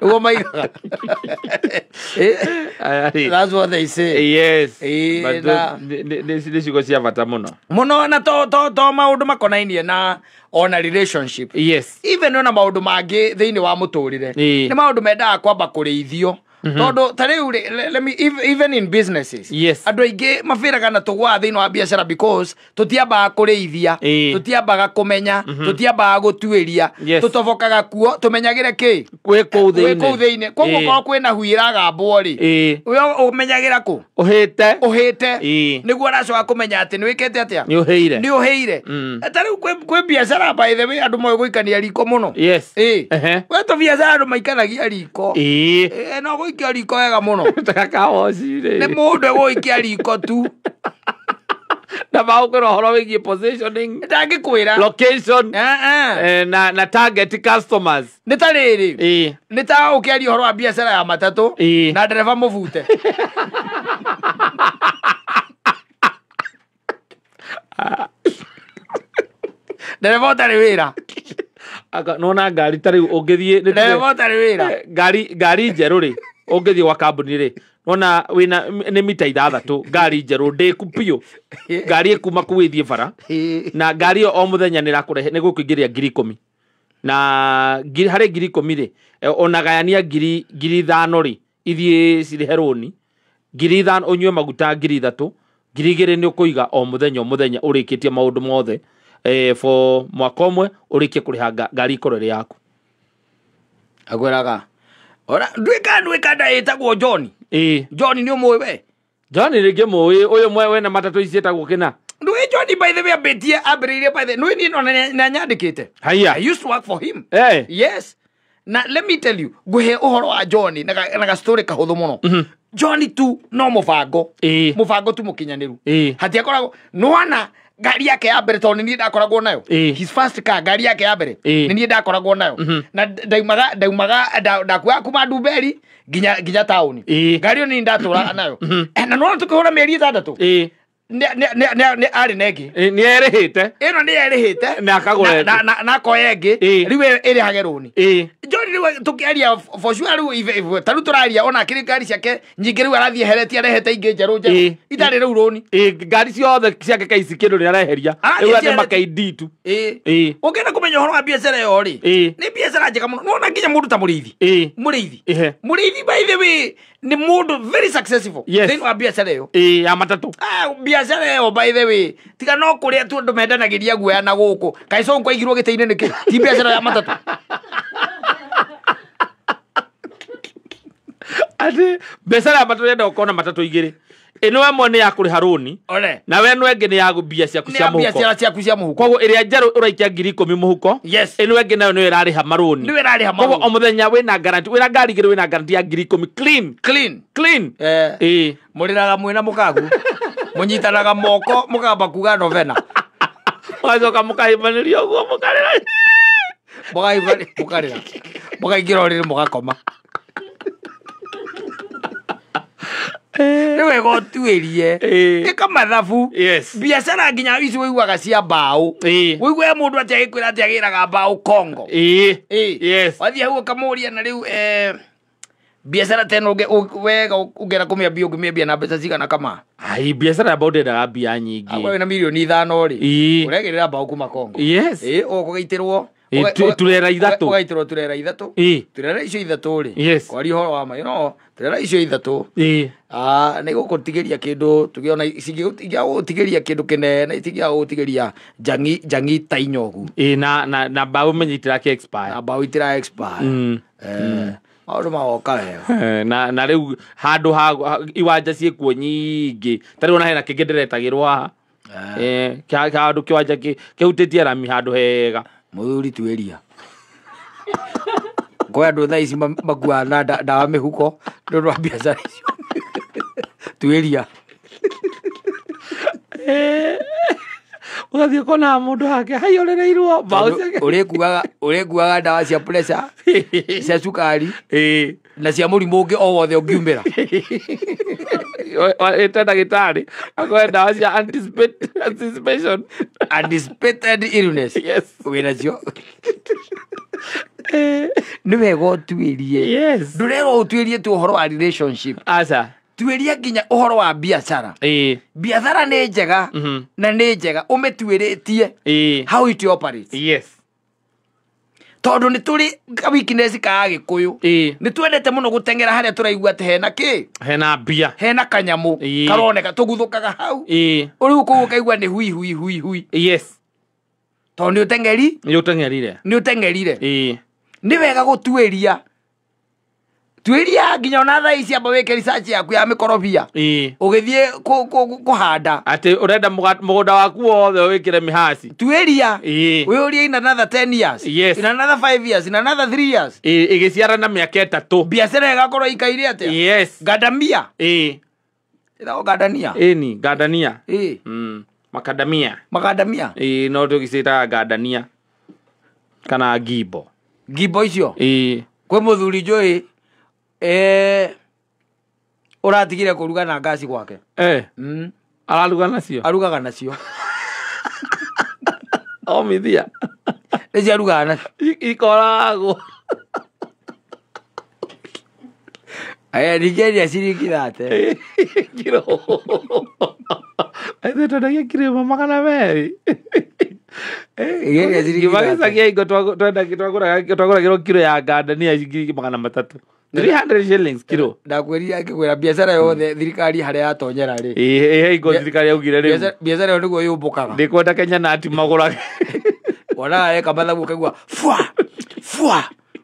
Ugo maigaga. That's what they say. Yes. But this go cia bata muno. Muno na to maundu makonainie na ona relationship. Yes. Even ona maundu mangi thiini wa muturire. Ni maundu mendaga kwamba kureithio. Todo tariu let me even in businesses. Yes. Andu aingi mafiraga na tugwa thiini wa biashara because tutiambaga kureithia, tutiambaga kumenya, tutiambaga gutuiria, tutobokaga kuo, tumenyagire ki? Kwe kou thiini. Koguo kwa kwina huiraga mbori. Uyo umenyagira ku? Uhite. Niguo aracoka kumenya ati ni wikete atia? Ni uheire. Tariu kwe biashara by the way andu moyo guikania riko muno. Yes. We to biashara andu maikanagia riko. No guikia riko wega muno. Takakawocire. Ni mundu guikia riko tu. Na maukoro horo wigie positioning. Ndangikwira. Location. Na target customers. Ni ta riri. Ni ta ukiaria horo wa biashara ya matatu na dereva muvute. Dereva utari wira. Nona ngari tari ungithie dereva utari wira. Ngari njeru ri ungithie wa kambuni ri nona wina ni mita 6 ngari njeru ndiku piu ngari ikuma kuwithie bara na ngari o muthenya ni rakurehe ni gukuingiria 10,000 na hari 10,000 ri onagayania 5,000 ri ithie ciri roni 5,000 unywe maguta 3,000 2,000 ni ukuiga o muthenya urikitie maundu mothe for mwaka umwe urikie kuriha ngari ikorere yaku agweraga ora ndwika ndaitagwo John. John ni umwe we. John rige moye uyu mwe we na matatu icietagwo kina. Ndwe John by the way abetie abiririe by the no ni no na nyandikite. Haya. I used to work for him. Hey. Yes. na let me tell you guhe uhoro wa John na ga story kahuthu muno John tu no mubango tu mukinyaniru hati akoragwo nwana gari yake ya mbere toni ni ndakoragwo nayo his first car gari yake ya mbere ni ndakoragwo nayo na ndaumaga ndakuya kuma Nduberi ginya town gari ni ndatura nayo na no tukihura meri 6 ne ari negi ni erehite eno ni erehite na akagore na koyenge riwe iri hageruni John riwe tukiaria for sure riwe taru turaria ona kiri gari ciake nyingi riwe arathie hereti arehete inge njeru itari riu roni gari ciothe ciake kaisi kindu ni areheria riwe ate makaidi tu ukenda kumenya horo wa biashara yo ri ni biashara njega muno nona nginya mundu ta murithi by the way ni mundu very successful then wa biashara yo ya matatu biashara yo by the way tiga no kuria tu ndumendanagiria guoya na guku kaiso nkoigirwo giteine niki ti biashara ya matatu ati biashara ya matatu enda ukona matatu igiri ino amwe ni ya kuriha roni na we no engi ni ya gubia ciaku cia muhuko koguo iria njeru uraikia 10,000 muhuko ino engi nayo ni irariha maroni koguo o muthenya wina guarantee wina ngari igiri wina guarantee ya 10,000 clean muriraga mwina mukagu munyitanaga moko mukamba kuga novena wacoka mukahimbaniria uguo mukarira mukaingira uriri mugakoma niwe gotuirie eka mathabu biashara nginya ici wiguaga cia mbao wigua mundu atiagikwira atiagiraga mbao Kongo wathie hau kamuria na riu biashara teno wega ugera kumia na pesa cigana kama ai biashara ya bode da bia nyingi agwa na milioni 5 ri uregirira mbao kuma Kongo ukugaitirwo turera ithatu ugaitirwo turera ithatu turera icio ithatu ri kwari horo wa ma turera icio ithatu ni gukutigeria kindu tugiona icingia gutigeria kindu kinene icingia gutigeria jangi tainyogu na mbao menyitira ki expire na mbao itira expire maundu magoka wega na riu handu ha iwanja ciekuo nyingi tari ona hena kingi ndiretagirwo haha handu kiwanja kihutitie rami handu hega muthuri tueria ngoya ndu thaa ici magua na ndawa mihuko ndu wa biashara icio tueria ugathie kona mundu hake haiorereirwo mbao urikuaga ndawa cia pressure cia sukari na cia murimu ungi o wothe ungiumira ndagitari akoe ndawa cia anticipated illness wina cio ni wega utuirie ndurero utuirie tu uhoro wa relationship tuiria nginya uhoro wa biashara biashara ni njega na ni njega umetuiritie how it operates tondu ni turi weakness ka Gikuyu ni twendete muno gutengera haria turaigua te hena bia hena kanyamu karoneka tuguthukaga hau uri uko kaigua ni hui tondu ni utengerire ni wega gutuiria tuiria nginya ona thaa ici amba wike research yaku ya mikorobia ugithie kuhanda ati urenda mugunda waku wothe wikire mihasi tuiria wiurie in another 10 years in another 5 years in another 3 years igiciara na miaka 3 biashara igakorwo ikaire atia gadamia ira gadania ni gadania makadamia no tugicita gadania kana gibo icio kwe muthuri njui uratigire kuruga na ngasi gwake arugaga nacio omithia eci arugaga nacio ikoragwo aya nigeria ciringi 30 kiro aithe tondagia kiro magana meri givagicagia ingo twaguragirwo kiro ya ngandania ciringi 300 300 shillings kilo ndakweria ngigwira biashara yothe thirikari haria yatonyera ri ingo thirikari yaugire ri biashara yo niguo yumbukaga ndikwenda Kenya na ati magurage wona eka mathagu kaigua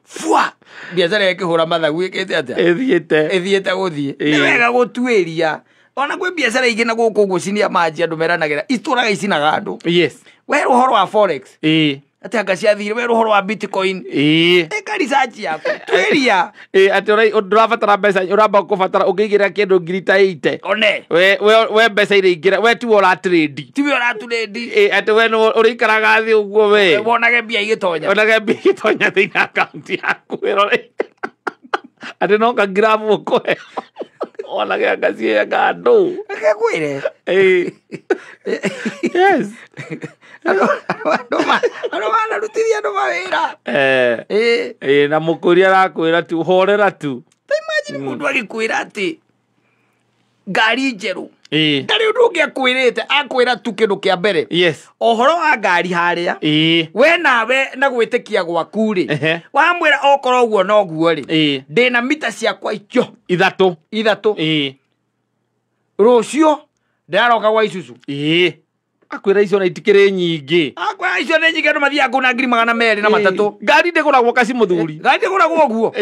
fwa biashara yake hura mathagu ikete atia ethiete guthie ni wega gutuiria ona kwe biashara ingi na guku gucinia maji andu meranagira ituraga icinaga andu we uhoro wa forex ati anga cia thire we ruhoro wa Bitcoin eka research yaku tweria ati ndurabatara mbeca uramba kubatara ungigira kindu 80 one we mbeca ire ingira we tu ora trade ati we no urikaraga thi uguo we wonage mbia igitonya thina account yaku wirore ati no ka grab ukoe ona ke ngacie ngando akakwire yes Ano rutiria no mawira na mukuria arakwira tu horera tu imagine mundu agikwira ati ngari njeru ndari undu ungiakwirite akwira tu kindu kia mbere ohoro wa ngari haria we nawe na gwitikia gwaku ri wamwira okoro guo no guo ri ndina mita ciakwa icio ithatu rucio ndaroka gwa Isuzu akwira icio na itikire nyingi akwira icio ni nyingi andu mathia nguna 200 ngari ndiguragwo kasi muthuri ngari ndiguragwo guo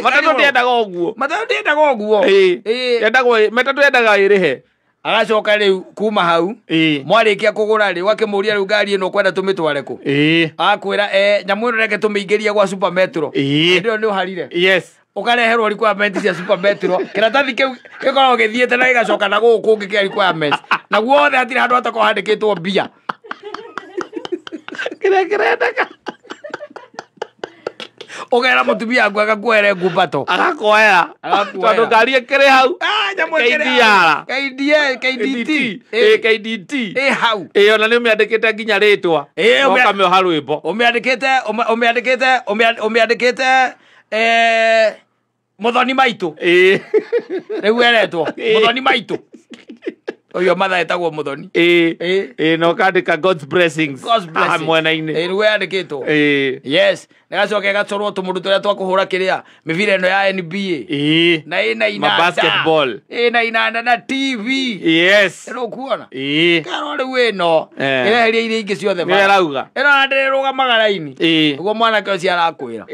matatu ndiendaga oguo matatu yendaga irihe agacoka riu kuma hau mwarikia kugura ri wakimuria riu ngari ino kwenda tumitware ku akwira nyamu ino reke tumiingirie gwa Super Metro ndio ni uharire ukareherwo requirement cia Super Metro kiratathi kiu gikoragwo githiete na gigacoka na guku ngikia requirements na guothe atire handu atako handikitwo mbia kirendeka ogera mutumia wangu agakwere ngubato agakoera tondu ngari ikiri hau nyamu KDT hau ona ni umiandikite nginya ritwa ukamioha rwimbo umiandikite Muthoni Maitu riu eretwo Muthoni Maitu oyo matha etagwo Muthoni no kandika God's blessings mwena-ini riu yandikitwo yes negacoka gacorwo tumundu turia twakuhura kiria mivira ino ya NBA na ina basketball ina inanda na TV no kuona karo riu ino ireheria iria ingi ciothe irauga ino ndirugamaga raini uguo mwanake ucio arakwira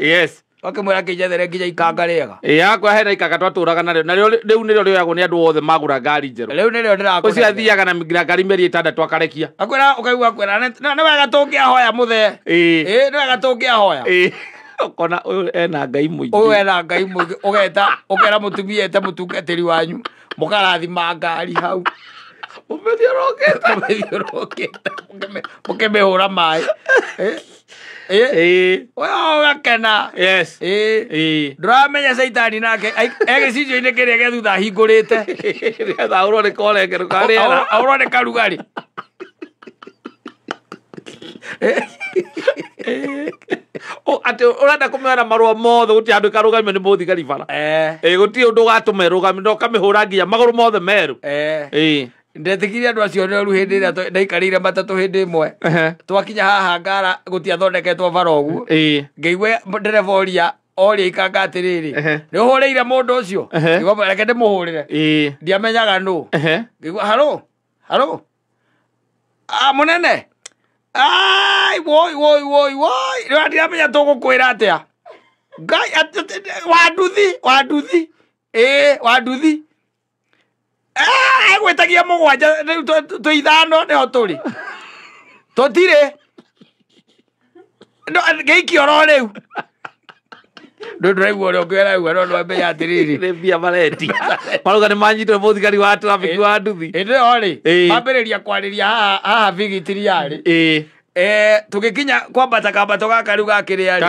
wakimwira kijethere nginya ikanga riega yakwa hena ikanga twaturaga nario riu nirio rioyagwo ni andu othe magura ngari njeru riu nirio ndirakora ucio athiaga na ngira ngari meri 6 akarekia akwira ukaigua kwira ni wega tungiahoya muthe ni wega tungiahoya ukona uyu ena ngai muingi ugeta ukera mutumia ete mutungatiri wanyu mukarathima ngari hau umethiroketa mukemehura mai oyo gakena nduramenya caitani nake egicicio-inĩ kĩrĩa gĩa thutha hingũrĩte aurwo nĩ korengeru karĩera aurwo nĩ karugari ati urenda kumera marua mothe guti andu karugame ni muthigari bara guti undu gatuma rugame ndo kamihura nginya maguru mothe meru ndetikiria andu acio neru hindi ria ndaikarire matatu hindi imwe twakinya haha ngara gutiathondeketwo bara uguo ngeigua ndereba oria ikanga atiriri ni uhuriire mundu ucio reke ndimuhurire ndiamenyaga nu ngeigua halo munene ai woi ndiramenya tugukwira atia ngai wanduthi wanduthi gwetagia mugwanja tuithano niho turi tutire geikioro riu nduraigua uria ungiera uga no nwamenya atiriri ni mbia mareti maruga ni manyitire muthigari wa traffic wa nduthi indi o ri mambiriria kwariria haha vigitiri yari tugikinya kwambata kambato gaka riu gakiria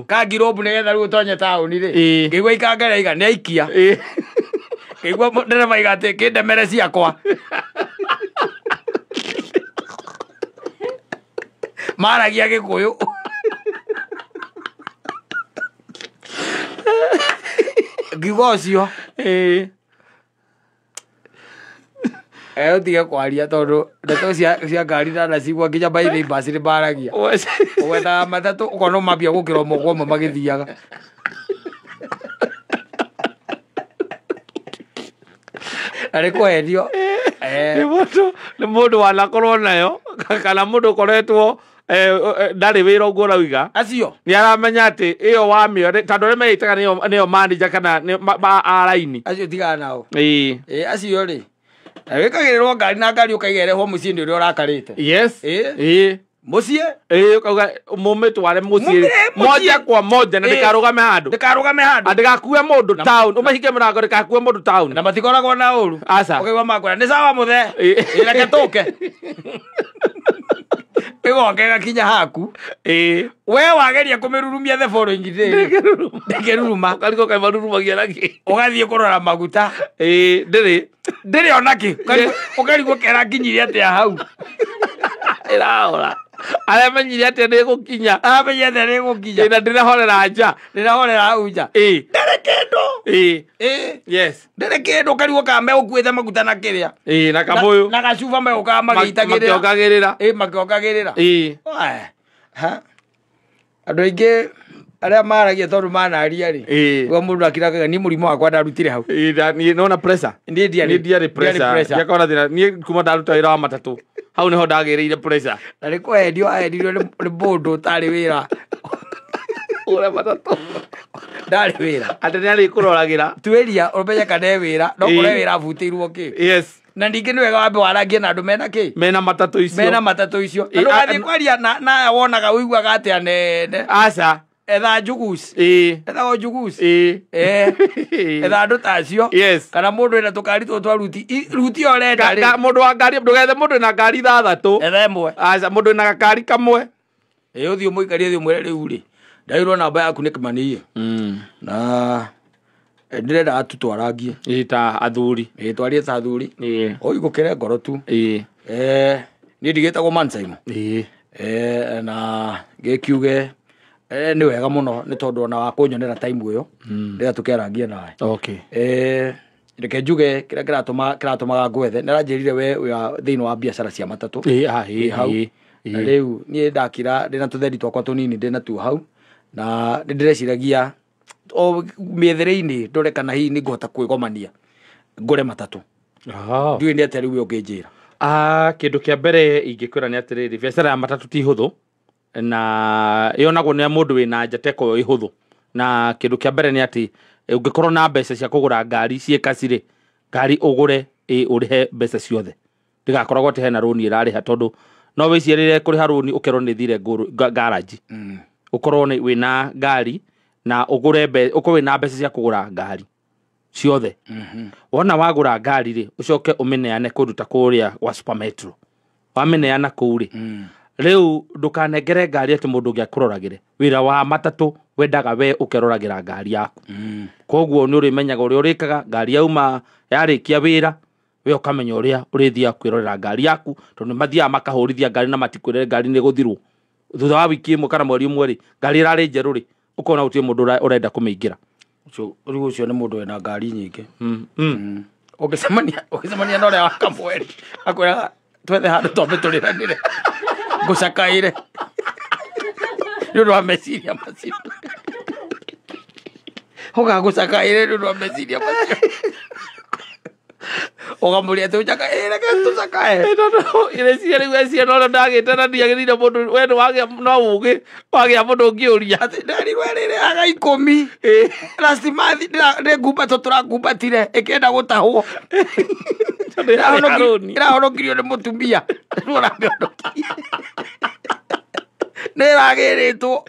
kangirobu nigetha riu utonye tauni ri ngigua ikanga riga ni aikia ngigua ndereba igate kindemere ciakwa maragia gikuyu ngigua ucio utige kwaria tondu ndeto cia ngari ndanacigua nginya maithe basi nĩ maragia ũgwethaga matatũ ũkona mambia gũkĩra ũmwe ũmwe magĩthiaga na nĩ kũhenio nĩ mũndũ wanakorwo nayo kana mũndũ ũkoretwo ndarĩ wĩra ũguo ũrauga acio nĩ aramenya atĩ ĩyo wamĩo tondũ ũrĩa meĩtaga nĩyo manager kana araini acio tigaga nao acio rĩ wĩkagĩrĩrwo ngari na ngari ũkaigerehwo mũciĩ nĩ ũrĩa ũrakarĩte mucie kauga mumitware mucie moja kwa moja na ndikarugame handu ndigakue mundu town umahike mirango ndikakue mundu town na matikoragwo na uru aca ukiwa makora ni sawa muthe reke tuke igoke gakinya haku we wageria kumirurumia the following day ndigiruruma ukariko kaimarurumagia naki ugathie kurora maguta ndiri onaki ukariko kera nginyire atia hau iraora aramenyire atia nigukinya na ndirahorera nja hau nja ndere kendo yes ndere kendo ukariko kambe ukuite maguta na kiria na kamoyo na gacuba me ukamagiitagirira makiongagirira ha andu aingi aria maragia tondu manaria ri wa mundu akiraga ni murimo wakwa ndarutire hau ni nona pressure ni ndiari pressure yakona thina ni kuma ndaruta wira wa matatu hau niho ndagireire pressure na ni kwendio aendirio ni mundu utari wira ura matatu ndari wira ati ni ari kuroragira tweria urumenya kana wira no kure wira abutirwo ki yes na ndingi ni wega wambe warangie na andu mena ki mena matatu icio andu gathie kwaria na wonaga uiguaga atia nene aca etha njuguci etha njuguci etha andu tacio kana mundu ina tukari ruti orenda mundu wa ngari ndugethe mundu ina ngari 6 etha imwe aca mundu ina gakari kamwe uthio muikarie thio mwere riu ri ndairwo namba yaku ni kimanie na ndirenda atutwarangie ta athuri twarie ta athuri oigukire ngoro tu ni ndigitagwo Mansaimo na gikiuge ni wega muno ni tondu ona wa kunyonera time uyo rira tukerangie nawe reke njuge kira kiratumaga ngwethe naranjirire we thiini wa biacara cia matatu hau riu ni ndakira ndina tutheri twakwa tunini ndina tu hau na ndireciragia o miethere-ini ndore kana hihi ni ngota kwigomania ngure matatu ndiwe ndi atari we unginjira kindu kia mbere ingikwira ni atiriri biacara ya matatu ti huthu na yonagwo ni mundu wina njateko yo ihuthu na kindu kia mbere ni ati ungikorwo na mbeca cia kugura ngari ciekacire ngari ugure urihe mbeca ciothe ndigakoragwo ati hena roni irariha tondu no wicirire kuriha roni ukerwo ni thire garage ukorwo ni wina ngari na ukorwo wina mbeca cia kugura ngari ciothe wona wagura ngari ri ucoke umeneane kundu ta kuria wa Supermetro wameneana kuu ri riu ndukanengere ngari ati mundu ngia kuroragire wira wa matatu wendaga we ukeroragira ngari yaku koguo ni urimenyaga uri urikaga ngari yauma yarikia wira we ukamenya uria urithia kwirorera ngari yaku tondu mathia makahurithia ngari na matikwire ngari ni guthirwo thutha wa wiki imwe kana mweri umwe ri ngari irari njeru ri ukona utie mundu urenda kumiingira riu ucio ni mundu wina ngari nyingi ukicemania na uria wakamweri akwiraga twethe handu twambe turiranire ngucakaire ni undu wa meciria macio ugagucakaire ni undu wa meciria macio ugamuria tucakaire tucakae ireciria riu ecia no ndagite na ndiagirire mundu we wagia no ugi wagia mundu ngiuria ati ndarirwe riri aga 10 last month ndi ngumba turakumbatire ikenda gutahwo irahonokirio ni mutumia nuramionoki niragiritwo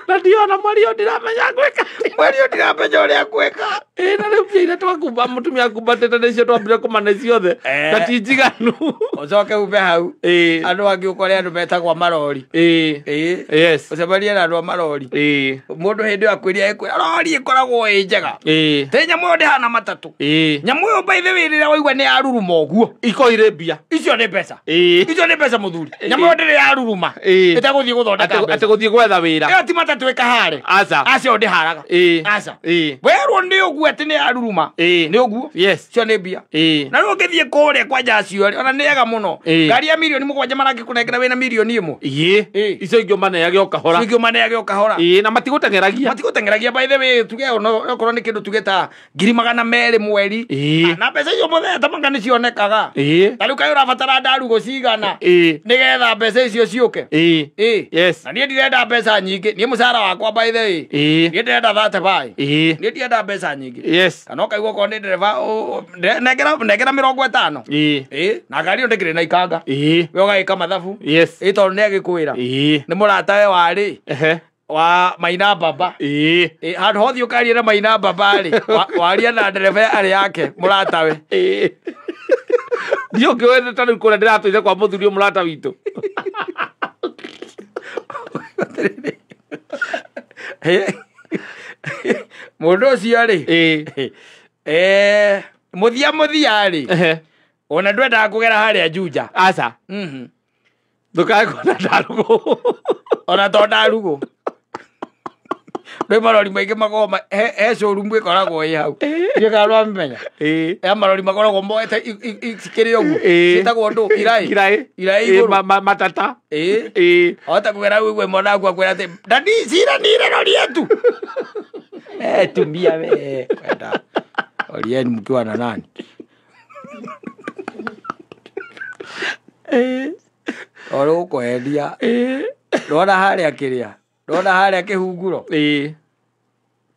na ndiona Mario ndiramenya gweka Mario ndiramenya uria gweka na riu pia twakumba mutumia kumbatete nicio twambire kumane ciothe na ti njiganu ucoke ume hau andu angi ukore andu metagwa marori yes ucemanie na andu a marori mundu hindi akwiria ekwira rori ikoragwo i njega te nyamu yo ndihana matatu nyamu yo by the way rira waigua ni aruruma uguo ikoire mbia icio ni mbeca muthuri nyamu yo ndiri aruruma itaguthie guthondeka ati guthie gwetha wira ti matatu ikahare acio ndiharaga aca werwo ni uguo ati ni aruruma ni uguo cio ni mbia na riu ngithie kuria kwa jacio ona ni ega muno ngari ya milioni 7 marangikunengera wina milioni 1 icio ingio maneage okahora na matigutengeragia by the way tuge okorwo ni kindu tugeta 200 mweri na mbeca icio muthe tamanga ni cionekaga tariu kai urabatara ndaru gucigana nigetha mbeca icio ciuke na nie ndirenda mbeca nyingi nie mucara wakwa by the way nie ndirenda 35 nie ndirenda mbeca nyingi ringi yes kana kaigwa ko ndereva negera 50 na gari ndekire na ikanga we ugaika mathabu yes ito ne agikwira ni murata we wari wa Maina Baba handu hothi ukari na Maina Baba ri waria na ndereva ari yake murata we ndio kiwete tani kuna ndiratuire kwa muthurio murata witu mundu ucio ri muthia ri ona ndwenda kugera haria Juja aca ndukae kona ndarugo ona to ndarugo marori maingĩ magoma he showroom ĩkoragwo ĩ hau ndiĩ kana rwamĩmenya ya marori makoragwo moete cikĩrĩ ũguo ciĩtagwo ndũ iraĩ igũrũ matata hota kũgera hau ĩguo mwana waku akwĩra atĩ ndani ciranire rori yetu tumia we kwenda orieni mkiwa na nani oro ũkwendia rona harĩa kĩrĩa rona harĩa kĩhunguro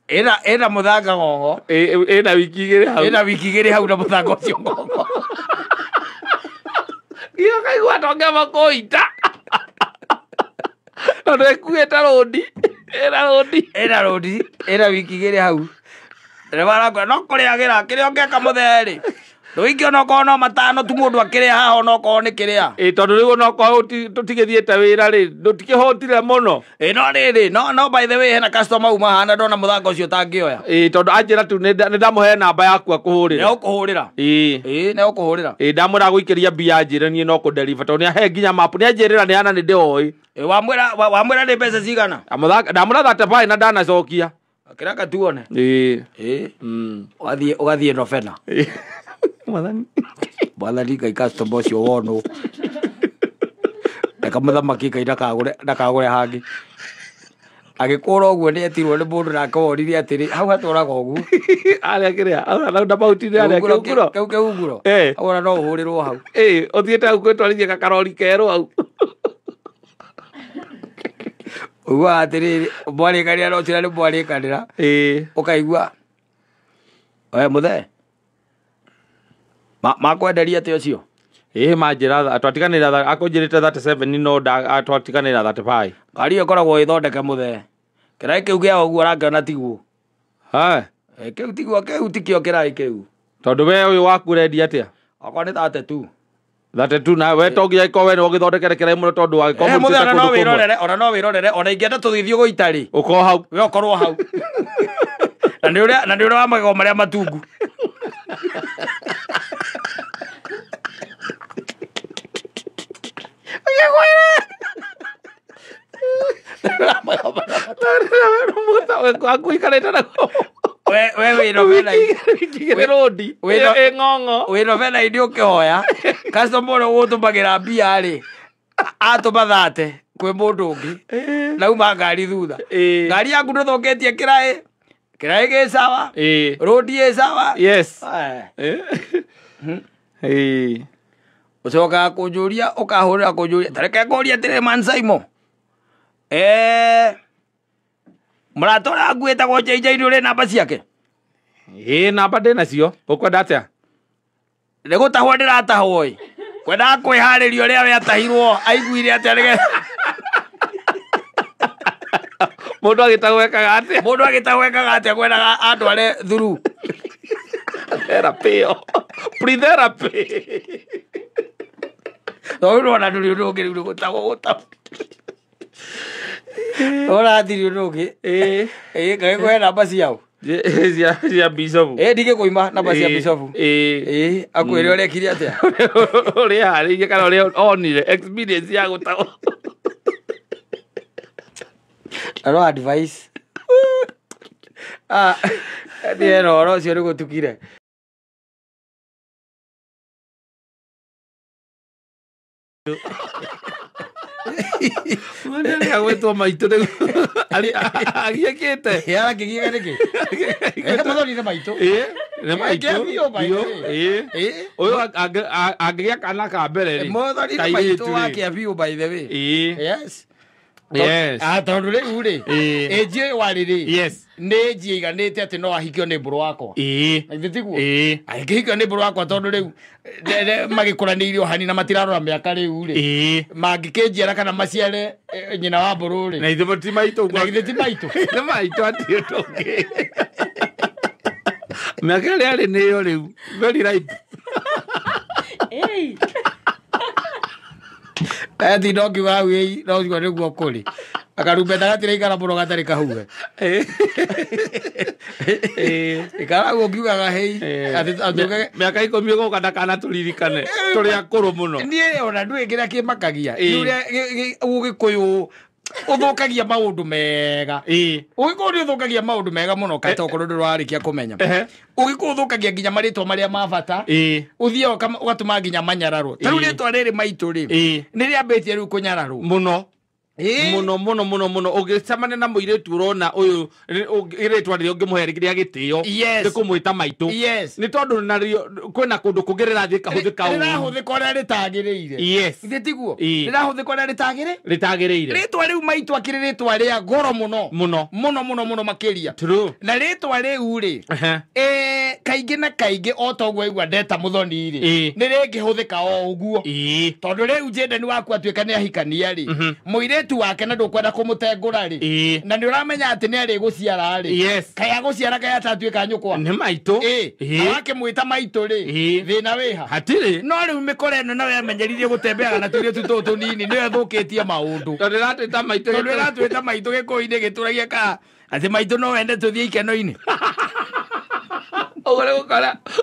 ĩna mũthanga ng'ong'o ĩna wiki igĩrĩ hau na mũthanga ũcio ng'ong'o iyo kaigua tonge makũita tondũ ĩkuĩte rũndi ĩna wiki igĩrĩ hau ndereba arakwĩra no kũrĩagĩra kĩrĩa ũngĩka mũtherĩ ndũingĩ onokorwo no matano tu mũndũ akĩrĩa haha onokorwo nĩ kĩrĩa tondũ rĩu onokorwo tũtigĩthiĩte wĩra rĩ ndũtikĩhũtire mũno no rĩrĩ no by the way hena customer uma hana ndona mũthanga ũcio ũtangĩoya tondũ anjĩra tu nĩndamũhe namba yaku akũhũrĩra nĩũkũhũrĩra ndamwĩra gũikĩria mbia njĩre niĩ no kũnderiva tondũ nĩahe nginya mapu nĩanjĩrĩra nĩana nĩndĩoĩ wamwĩra nĩ mbeca cigana ndamwĩra 35 na ndanacokia kĩraka tuone ũgathiĩ novena mwathani ngai customer ũcio wonwo reka mũthamaki ngai ndakagũre hangĩ agĩkũra ũguo nĩetirwo nĩ mũndũ nake woririe atĩrĩ hau hatũraga ũguo arĩa kĩrĩa ndamautinĩ arĩa kĩhunguro hau ona no ũhũrĩrwo hau ũthiĩte hau gwĩtwarithia gakarori kerũ hau ũiguaga atĩrĩrĩ mwarĩkanĩra no cira nĩ mwarĩkanĩra ũkaigua we mũthee makwenderia atĩ ũcio manjĩra twatiganĩra akũnjĩrĩte 37 no twatiganĩra 35 ngari ĩkoragwo ĩthondeke mũthee kĩraĩ kĩu gĩa ũguo ũrakĩona tiguo kĩu tiguo kĩu tikĩo kĩraĩ kĩu tondũ we ũyũ waku ũrendia atĩa akwa nĩ 32 na we tongia iko we no gĩthondekere kĩraĩ mũno tondũ wagĩkorwo ona no wĩrorere ona ingĩenda tũgĩthiĩ gũita rĩ ũkorwo hau we ũkorwo hau na nĩ ũrĩa wa magego marĩa matungu wĩnovena ini ũkĩhoya customer ũrĩa ũgũtũmagĩra mbia rĩ atũma 30 kwĩ mũndũ ũngĩ nauma ngari thutha ngari yaku ndũthũkĩtie kĩraĩ gĩ sawa rodi ĩ sawa ũcokaga kũnjũria ũkahũrĩra kũnjũria tareke ngũria atĩrĩ mansaimo mũrata ũrĩa akuĩtagwo JJ nĩ ũrĩ namba ciake namba ndĩnacio ũkwenda atĩa nĩ gũtahwo ndĩratahwo kwendaga kwĩharĩria ũrĩa we atahirwo aiguire atĩa nĩgetha mũndũ agĩtagwekaga atĩa kwendaga andware thuru therapy pre-therapy ũrona ndũrĩ ũndũ ũngĩ rĩu gũtahwo ũrathiri ũndũ ũngĩ ngagĩkũhe namba ciao cia Bishop ndigĩkũima namba cia Bishop akwĩre ũrekire atĩa ũrĩa harĩirie kana ũrĩa onire experience ya gũtahwo no advice thiĩ na ũhoro ũcio nĩgũtukire agwĩtwo maitũ agiĩkĩte arakĩgiĩka nĩkĩ mathonire maitũ ũyũ angĩgĩa kana ka mbere rĩ mathonire maitũ wakĩa biũ by the way yes Yes. Tondu riu ri ejie wariri. Yes. Nä njie iganä ati no ahikio nä mbå rå wakwa ithä tiguo agä hikio nä mbå rå wakwa tondå rä u magä kå ranä irio hani na matirarora mä aka rä u rä mangä kä njiara kana maciare nyina wa mbå rå rä na ithe ti maitå na ithe ti maitå nä maitå atiä tå ngä mä aka rä arä nä yo rä u very right athi no ngiuga hau no ngiuga nä guo kå rä akarumbeta gatirä ikara må no gatarä kahue ikaraguo ngiugaga hei mä aka ikå gå ka ndakana tå ririkane tå rä a kå rå må no niä ona ndå ä ngä rä a kä makagia å gä kå yå å thå kagia maå ndå mega å gä kå nä å thå kagia maå ndå mega må no katokorwo ndå rwarä kia kå menya å gä kå å thå kagia nginya marä twa marä a mabata å thiä å gatå ma nginya manyararwo tarä u rä twa rä rä maitå rä nä rä ambä tie rä u kå nyararwo må no muno muno muno muno ugicamane na muiretu urona uyu iretwa ri ungi muhere giria gitio ni kumwita maitu ni tondu nario kwina kundu kungi rirathie kahuthika u rirahuthika uria ritagiriire ithe tiguo rirahuthika uria ritagiriire ritwa riu maitu akiri ritwa ria goro muno muno muno muno muno makiria na ritwa riu ri kaingi na kaingi o toguo igua ndeta muthoni ri ni ringihuthika o uguo tondu riu Jayden waku atuika ni ahikania ri muire tu wake na ndukwenda kumutengura ri na ni uramenya ati ni ari guciara ri kaya guciara kaya tatuika nyukwa ni maitu na wake mwita maitu ri thina wiha hatiri no riu mikore no nawe amenyeririe gutembea na tuire tuto tunini niwe thukitie maundu tondu ratwita maitu gikuini gituragia ka ati maitu no wende tuthie ikeno-ini ugore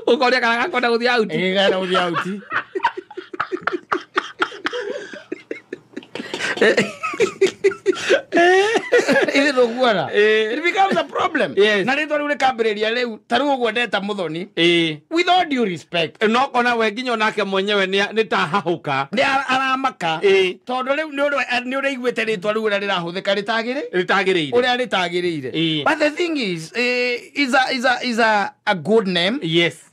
ukoria kana gakwenda guthie auti gara guthie auti it becomes a problem. Na rĩtwa rĩu rĩkambĩrĩria rĩu ta rĩu ũguo ndeta Muthoni with all due respect no kona we nginya nake mwenyewe nĩ ta hahũka nĩ aramaka tondũ rĩu nĩ ũraiguĩte rĩtwa rĩu ũrĩa rĩrahũthĩka rĩtagĩrĩire ũrĩa rĩtagĩrĩire but the thing is is a good name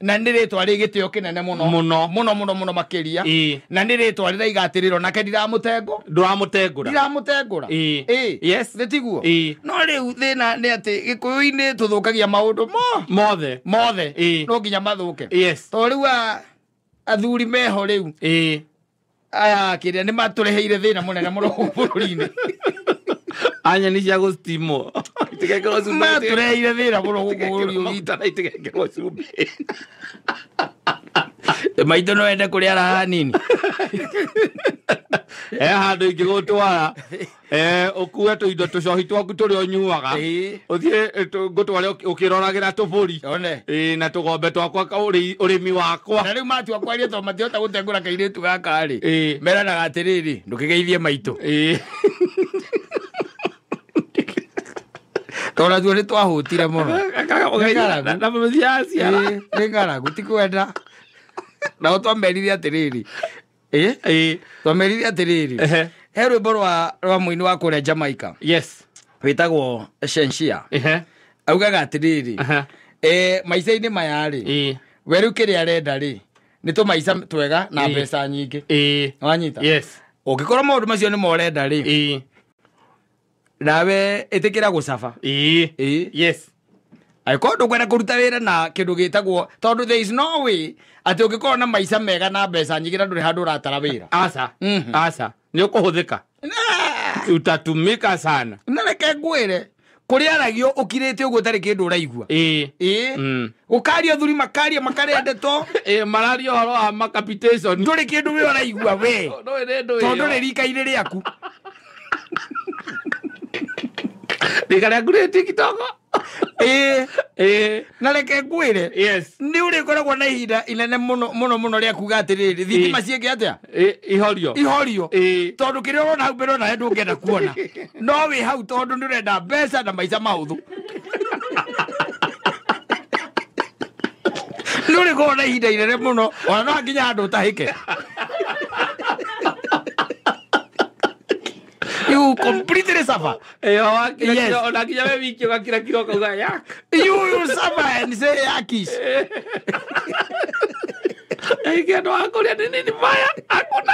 na nĩ rĩtwa rĩ gĩtĩo kĩnene mũno makĩria na nĩ rĩtwa rĩraigatĩrĩrwo nake ndiramũtengũra nĩ tiguo no rĩu thĩna nĩ atĩ gĩkũyũ-inĩ tũthũkagia maũndũ mothe no nginya mathũke tondũ rĩu athuri meho rĩu aya kĩrĩa nĩ matũreheire thĩna mũnene mũno bũrũri-inĩ anyeni cia gũcitimwo matũreheire thĩna mũno bũrũri witũ maitũ no ende kũrĩa hanini handå ingä gå twara å kue tå indo tå cohi twaku tå rä o nyuaga å thiä ngå tware å kä roragä ra tå bå na tå gombe twakwa å rä mi wakwa na rä u matua kwaria to matihota gå tengå ra kairä tu gaka rä meranaga atä rä rä ndå kä geithie maitå tona tuo nä twahå tire må no nä ngaragu ti kwenda nao twamerire atä rä rä twamerire atä rä rĩ he rwĩmbo rwa mũini wa kũrĩa Jamaica wĩtagwo Shensia augaga atä rä rĩ maica-inĩ maya rĩ we rĩu kĩrĩa arenda rĩ nĩ tũmaica twega na mbeca nyingĩ wanyita ũngĩkorwo maũndũ macio nĩ morenda rĩ nawe ĩtĩkĩra gũcaba angĩkorwo ndũkwenda kũruta wĩra na kĩndũ gĩtagwo tondũ there is no way atĩ ũngĩkorwo na maica mega na mbeca nyingĩ na ndũrĩ handũ ũratara wĩra aca nĩ ũkũhũthĩka utatumika sana na reke ngwĩre kũrĩa aragio ũkirĩte ũguo ũtarĩ kĩndũ ũraigua gũkaria thuri makarendetwo mararia ũhoro wa macapitation ndũrĩ kĩndũ wĩ ũraigua we tondũ nĩ rika-inĩ rĩaku rika rĩaku rĩ TikTok na reke ngwĩre nĩ ũrĩkoragwo na ihinda inene mũno rĩa kuga atĩrĩrĩ thitima ciĩke atĩa ihorio tondũ kĩrĩa ũrona hau mbere onawe ndũngĩenda kuona no wĩ hau tondũ nĩ ũrenda mbeca na maica mahũthũ nĩ ũrĩkoragwo na ihinda inene mũno ona no nginya handũ ũtahĩke you completely suffer ona nginya we wiki ũgakira kiro kauga yak you suffer and say yakish kĩndũ wa kũrĩa nĩ mbaya hakuna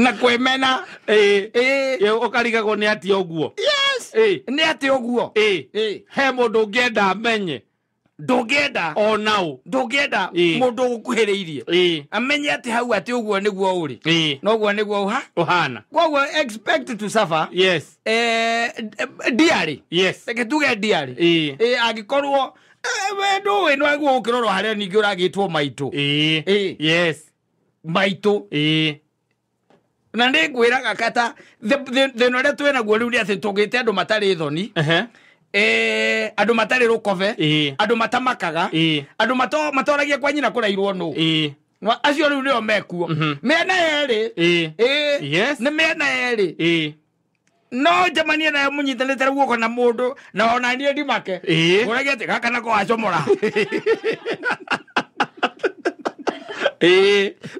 na kwemena ukarigagwo ni ati oguo ni ati oguo he mundu ngenda amenye ndungenda onau ndungenda mundu gukuhiriirie amenye ati hau ati uguo niguo uri noguo niguo uhana koguo expect to suffer diary reke tuge diary agikorwo wendo we no aguo ukirorwo haria ningi uragitwo maitu maitu na ndi ngwiraga kata the no re twena guo riu ni ati tugite andu matari thoni andu matari rukove andu matamakaga andu matoragia kwa nyina kurairwo no acio riu nio mekuo mena yeri ni mena yeri no jamani na munyitanite guoko na mundu na ona nie ndimake uragete gaka nako acomora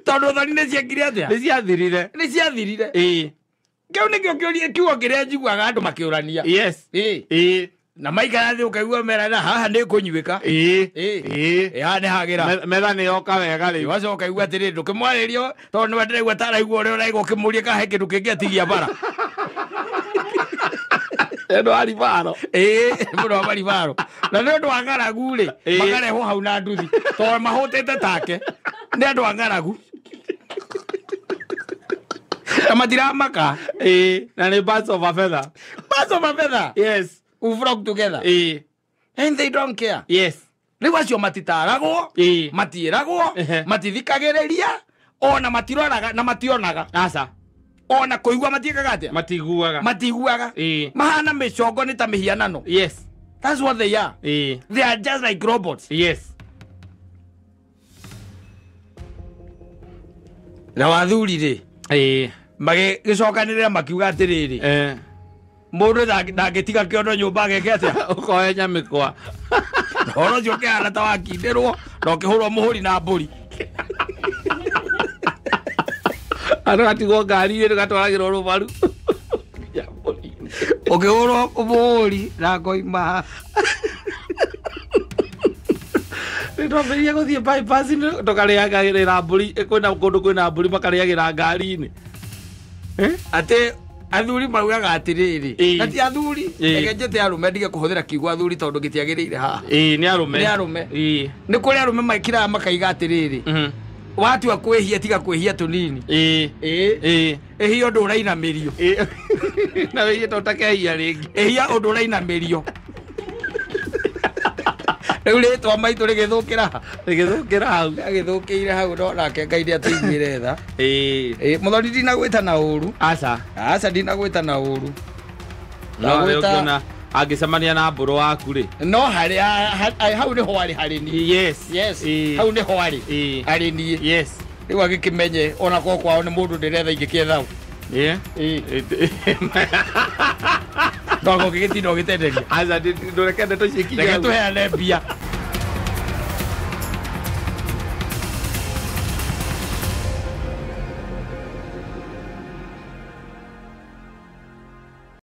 tondu thoni ni ciakire atia ni ciathirire keu nikio kiugo kiria njiguaga andu makiurania na maikara thi ukaigua mera na haha ni kunyuika ha ni hagira metha ni yoka wega ri waco ukaigua atiri ndukimwaririo tondu ni ndiraigua taraigua uria uraiga ukimuria kahe kindu kingi atigia bara endo ari baro muno ari baro na ni ndu angaragu ri magareho hau na nduthi to mahutete take ni ndu angaragu amatira maka na ni birds of a feather yes who flock together and they don't care riu acio matitaragwo matiragwo matithikagiriria ona matiroraga na mationaga aca ona kuigua matiekaga atia matiguaga mahana micongo ni ta mihianano that's what they are they are just like robots na wathuri ri magicokanirira makiuga atiriri mundu ndangitiga kiondo nyumba geke atia ukoe nyamikwa oro cio kihana ta wakindirwo na ukihurwo muhuri na mburi ano gatigwo ngari ri gatwaragirwo rubaru ukihurwo muhuri na ngoima nitwambirie guthie bypass tukariagirira mburi kwina kundu kwina mburi makariagira ngari-ini ate athuri maugaga atiriri ati athuri egenjete arume ndige kuhuthira kiugo athuri tondu gitiagirire haha ni arume ni kuri arume maikira makaiga atiriri watu akwehia tiga kwehia tunini ehia undu uraina mirio na wewe totakehia ringi ehia undu uraina mirio riu ritwa maitu rigithukira hau agithukiire hau no nake Ngai ndi atuigire tha muthoni ndinagwita na uru aca ndinagwita na uru no agicemania na mburu waku ri no hari hau niho ari hari ni hau niho ari ni riu agikimenye ona ko kwao ni mundu ndiretha ingikiethau no gogigitino gitenderia aca ndurekende tucikinya tuheane mbia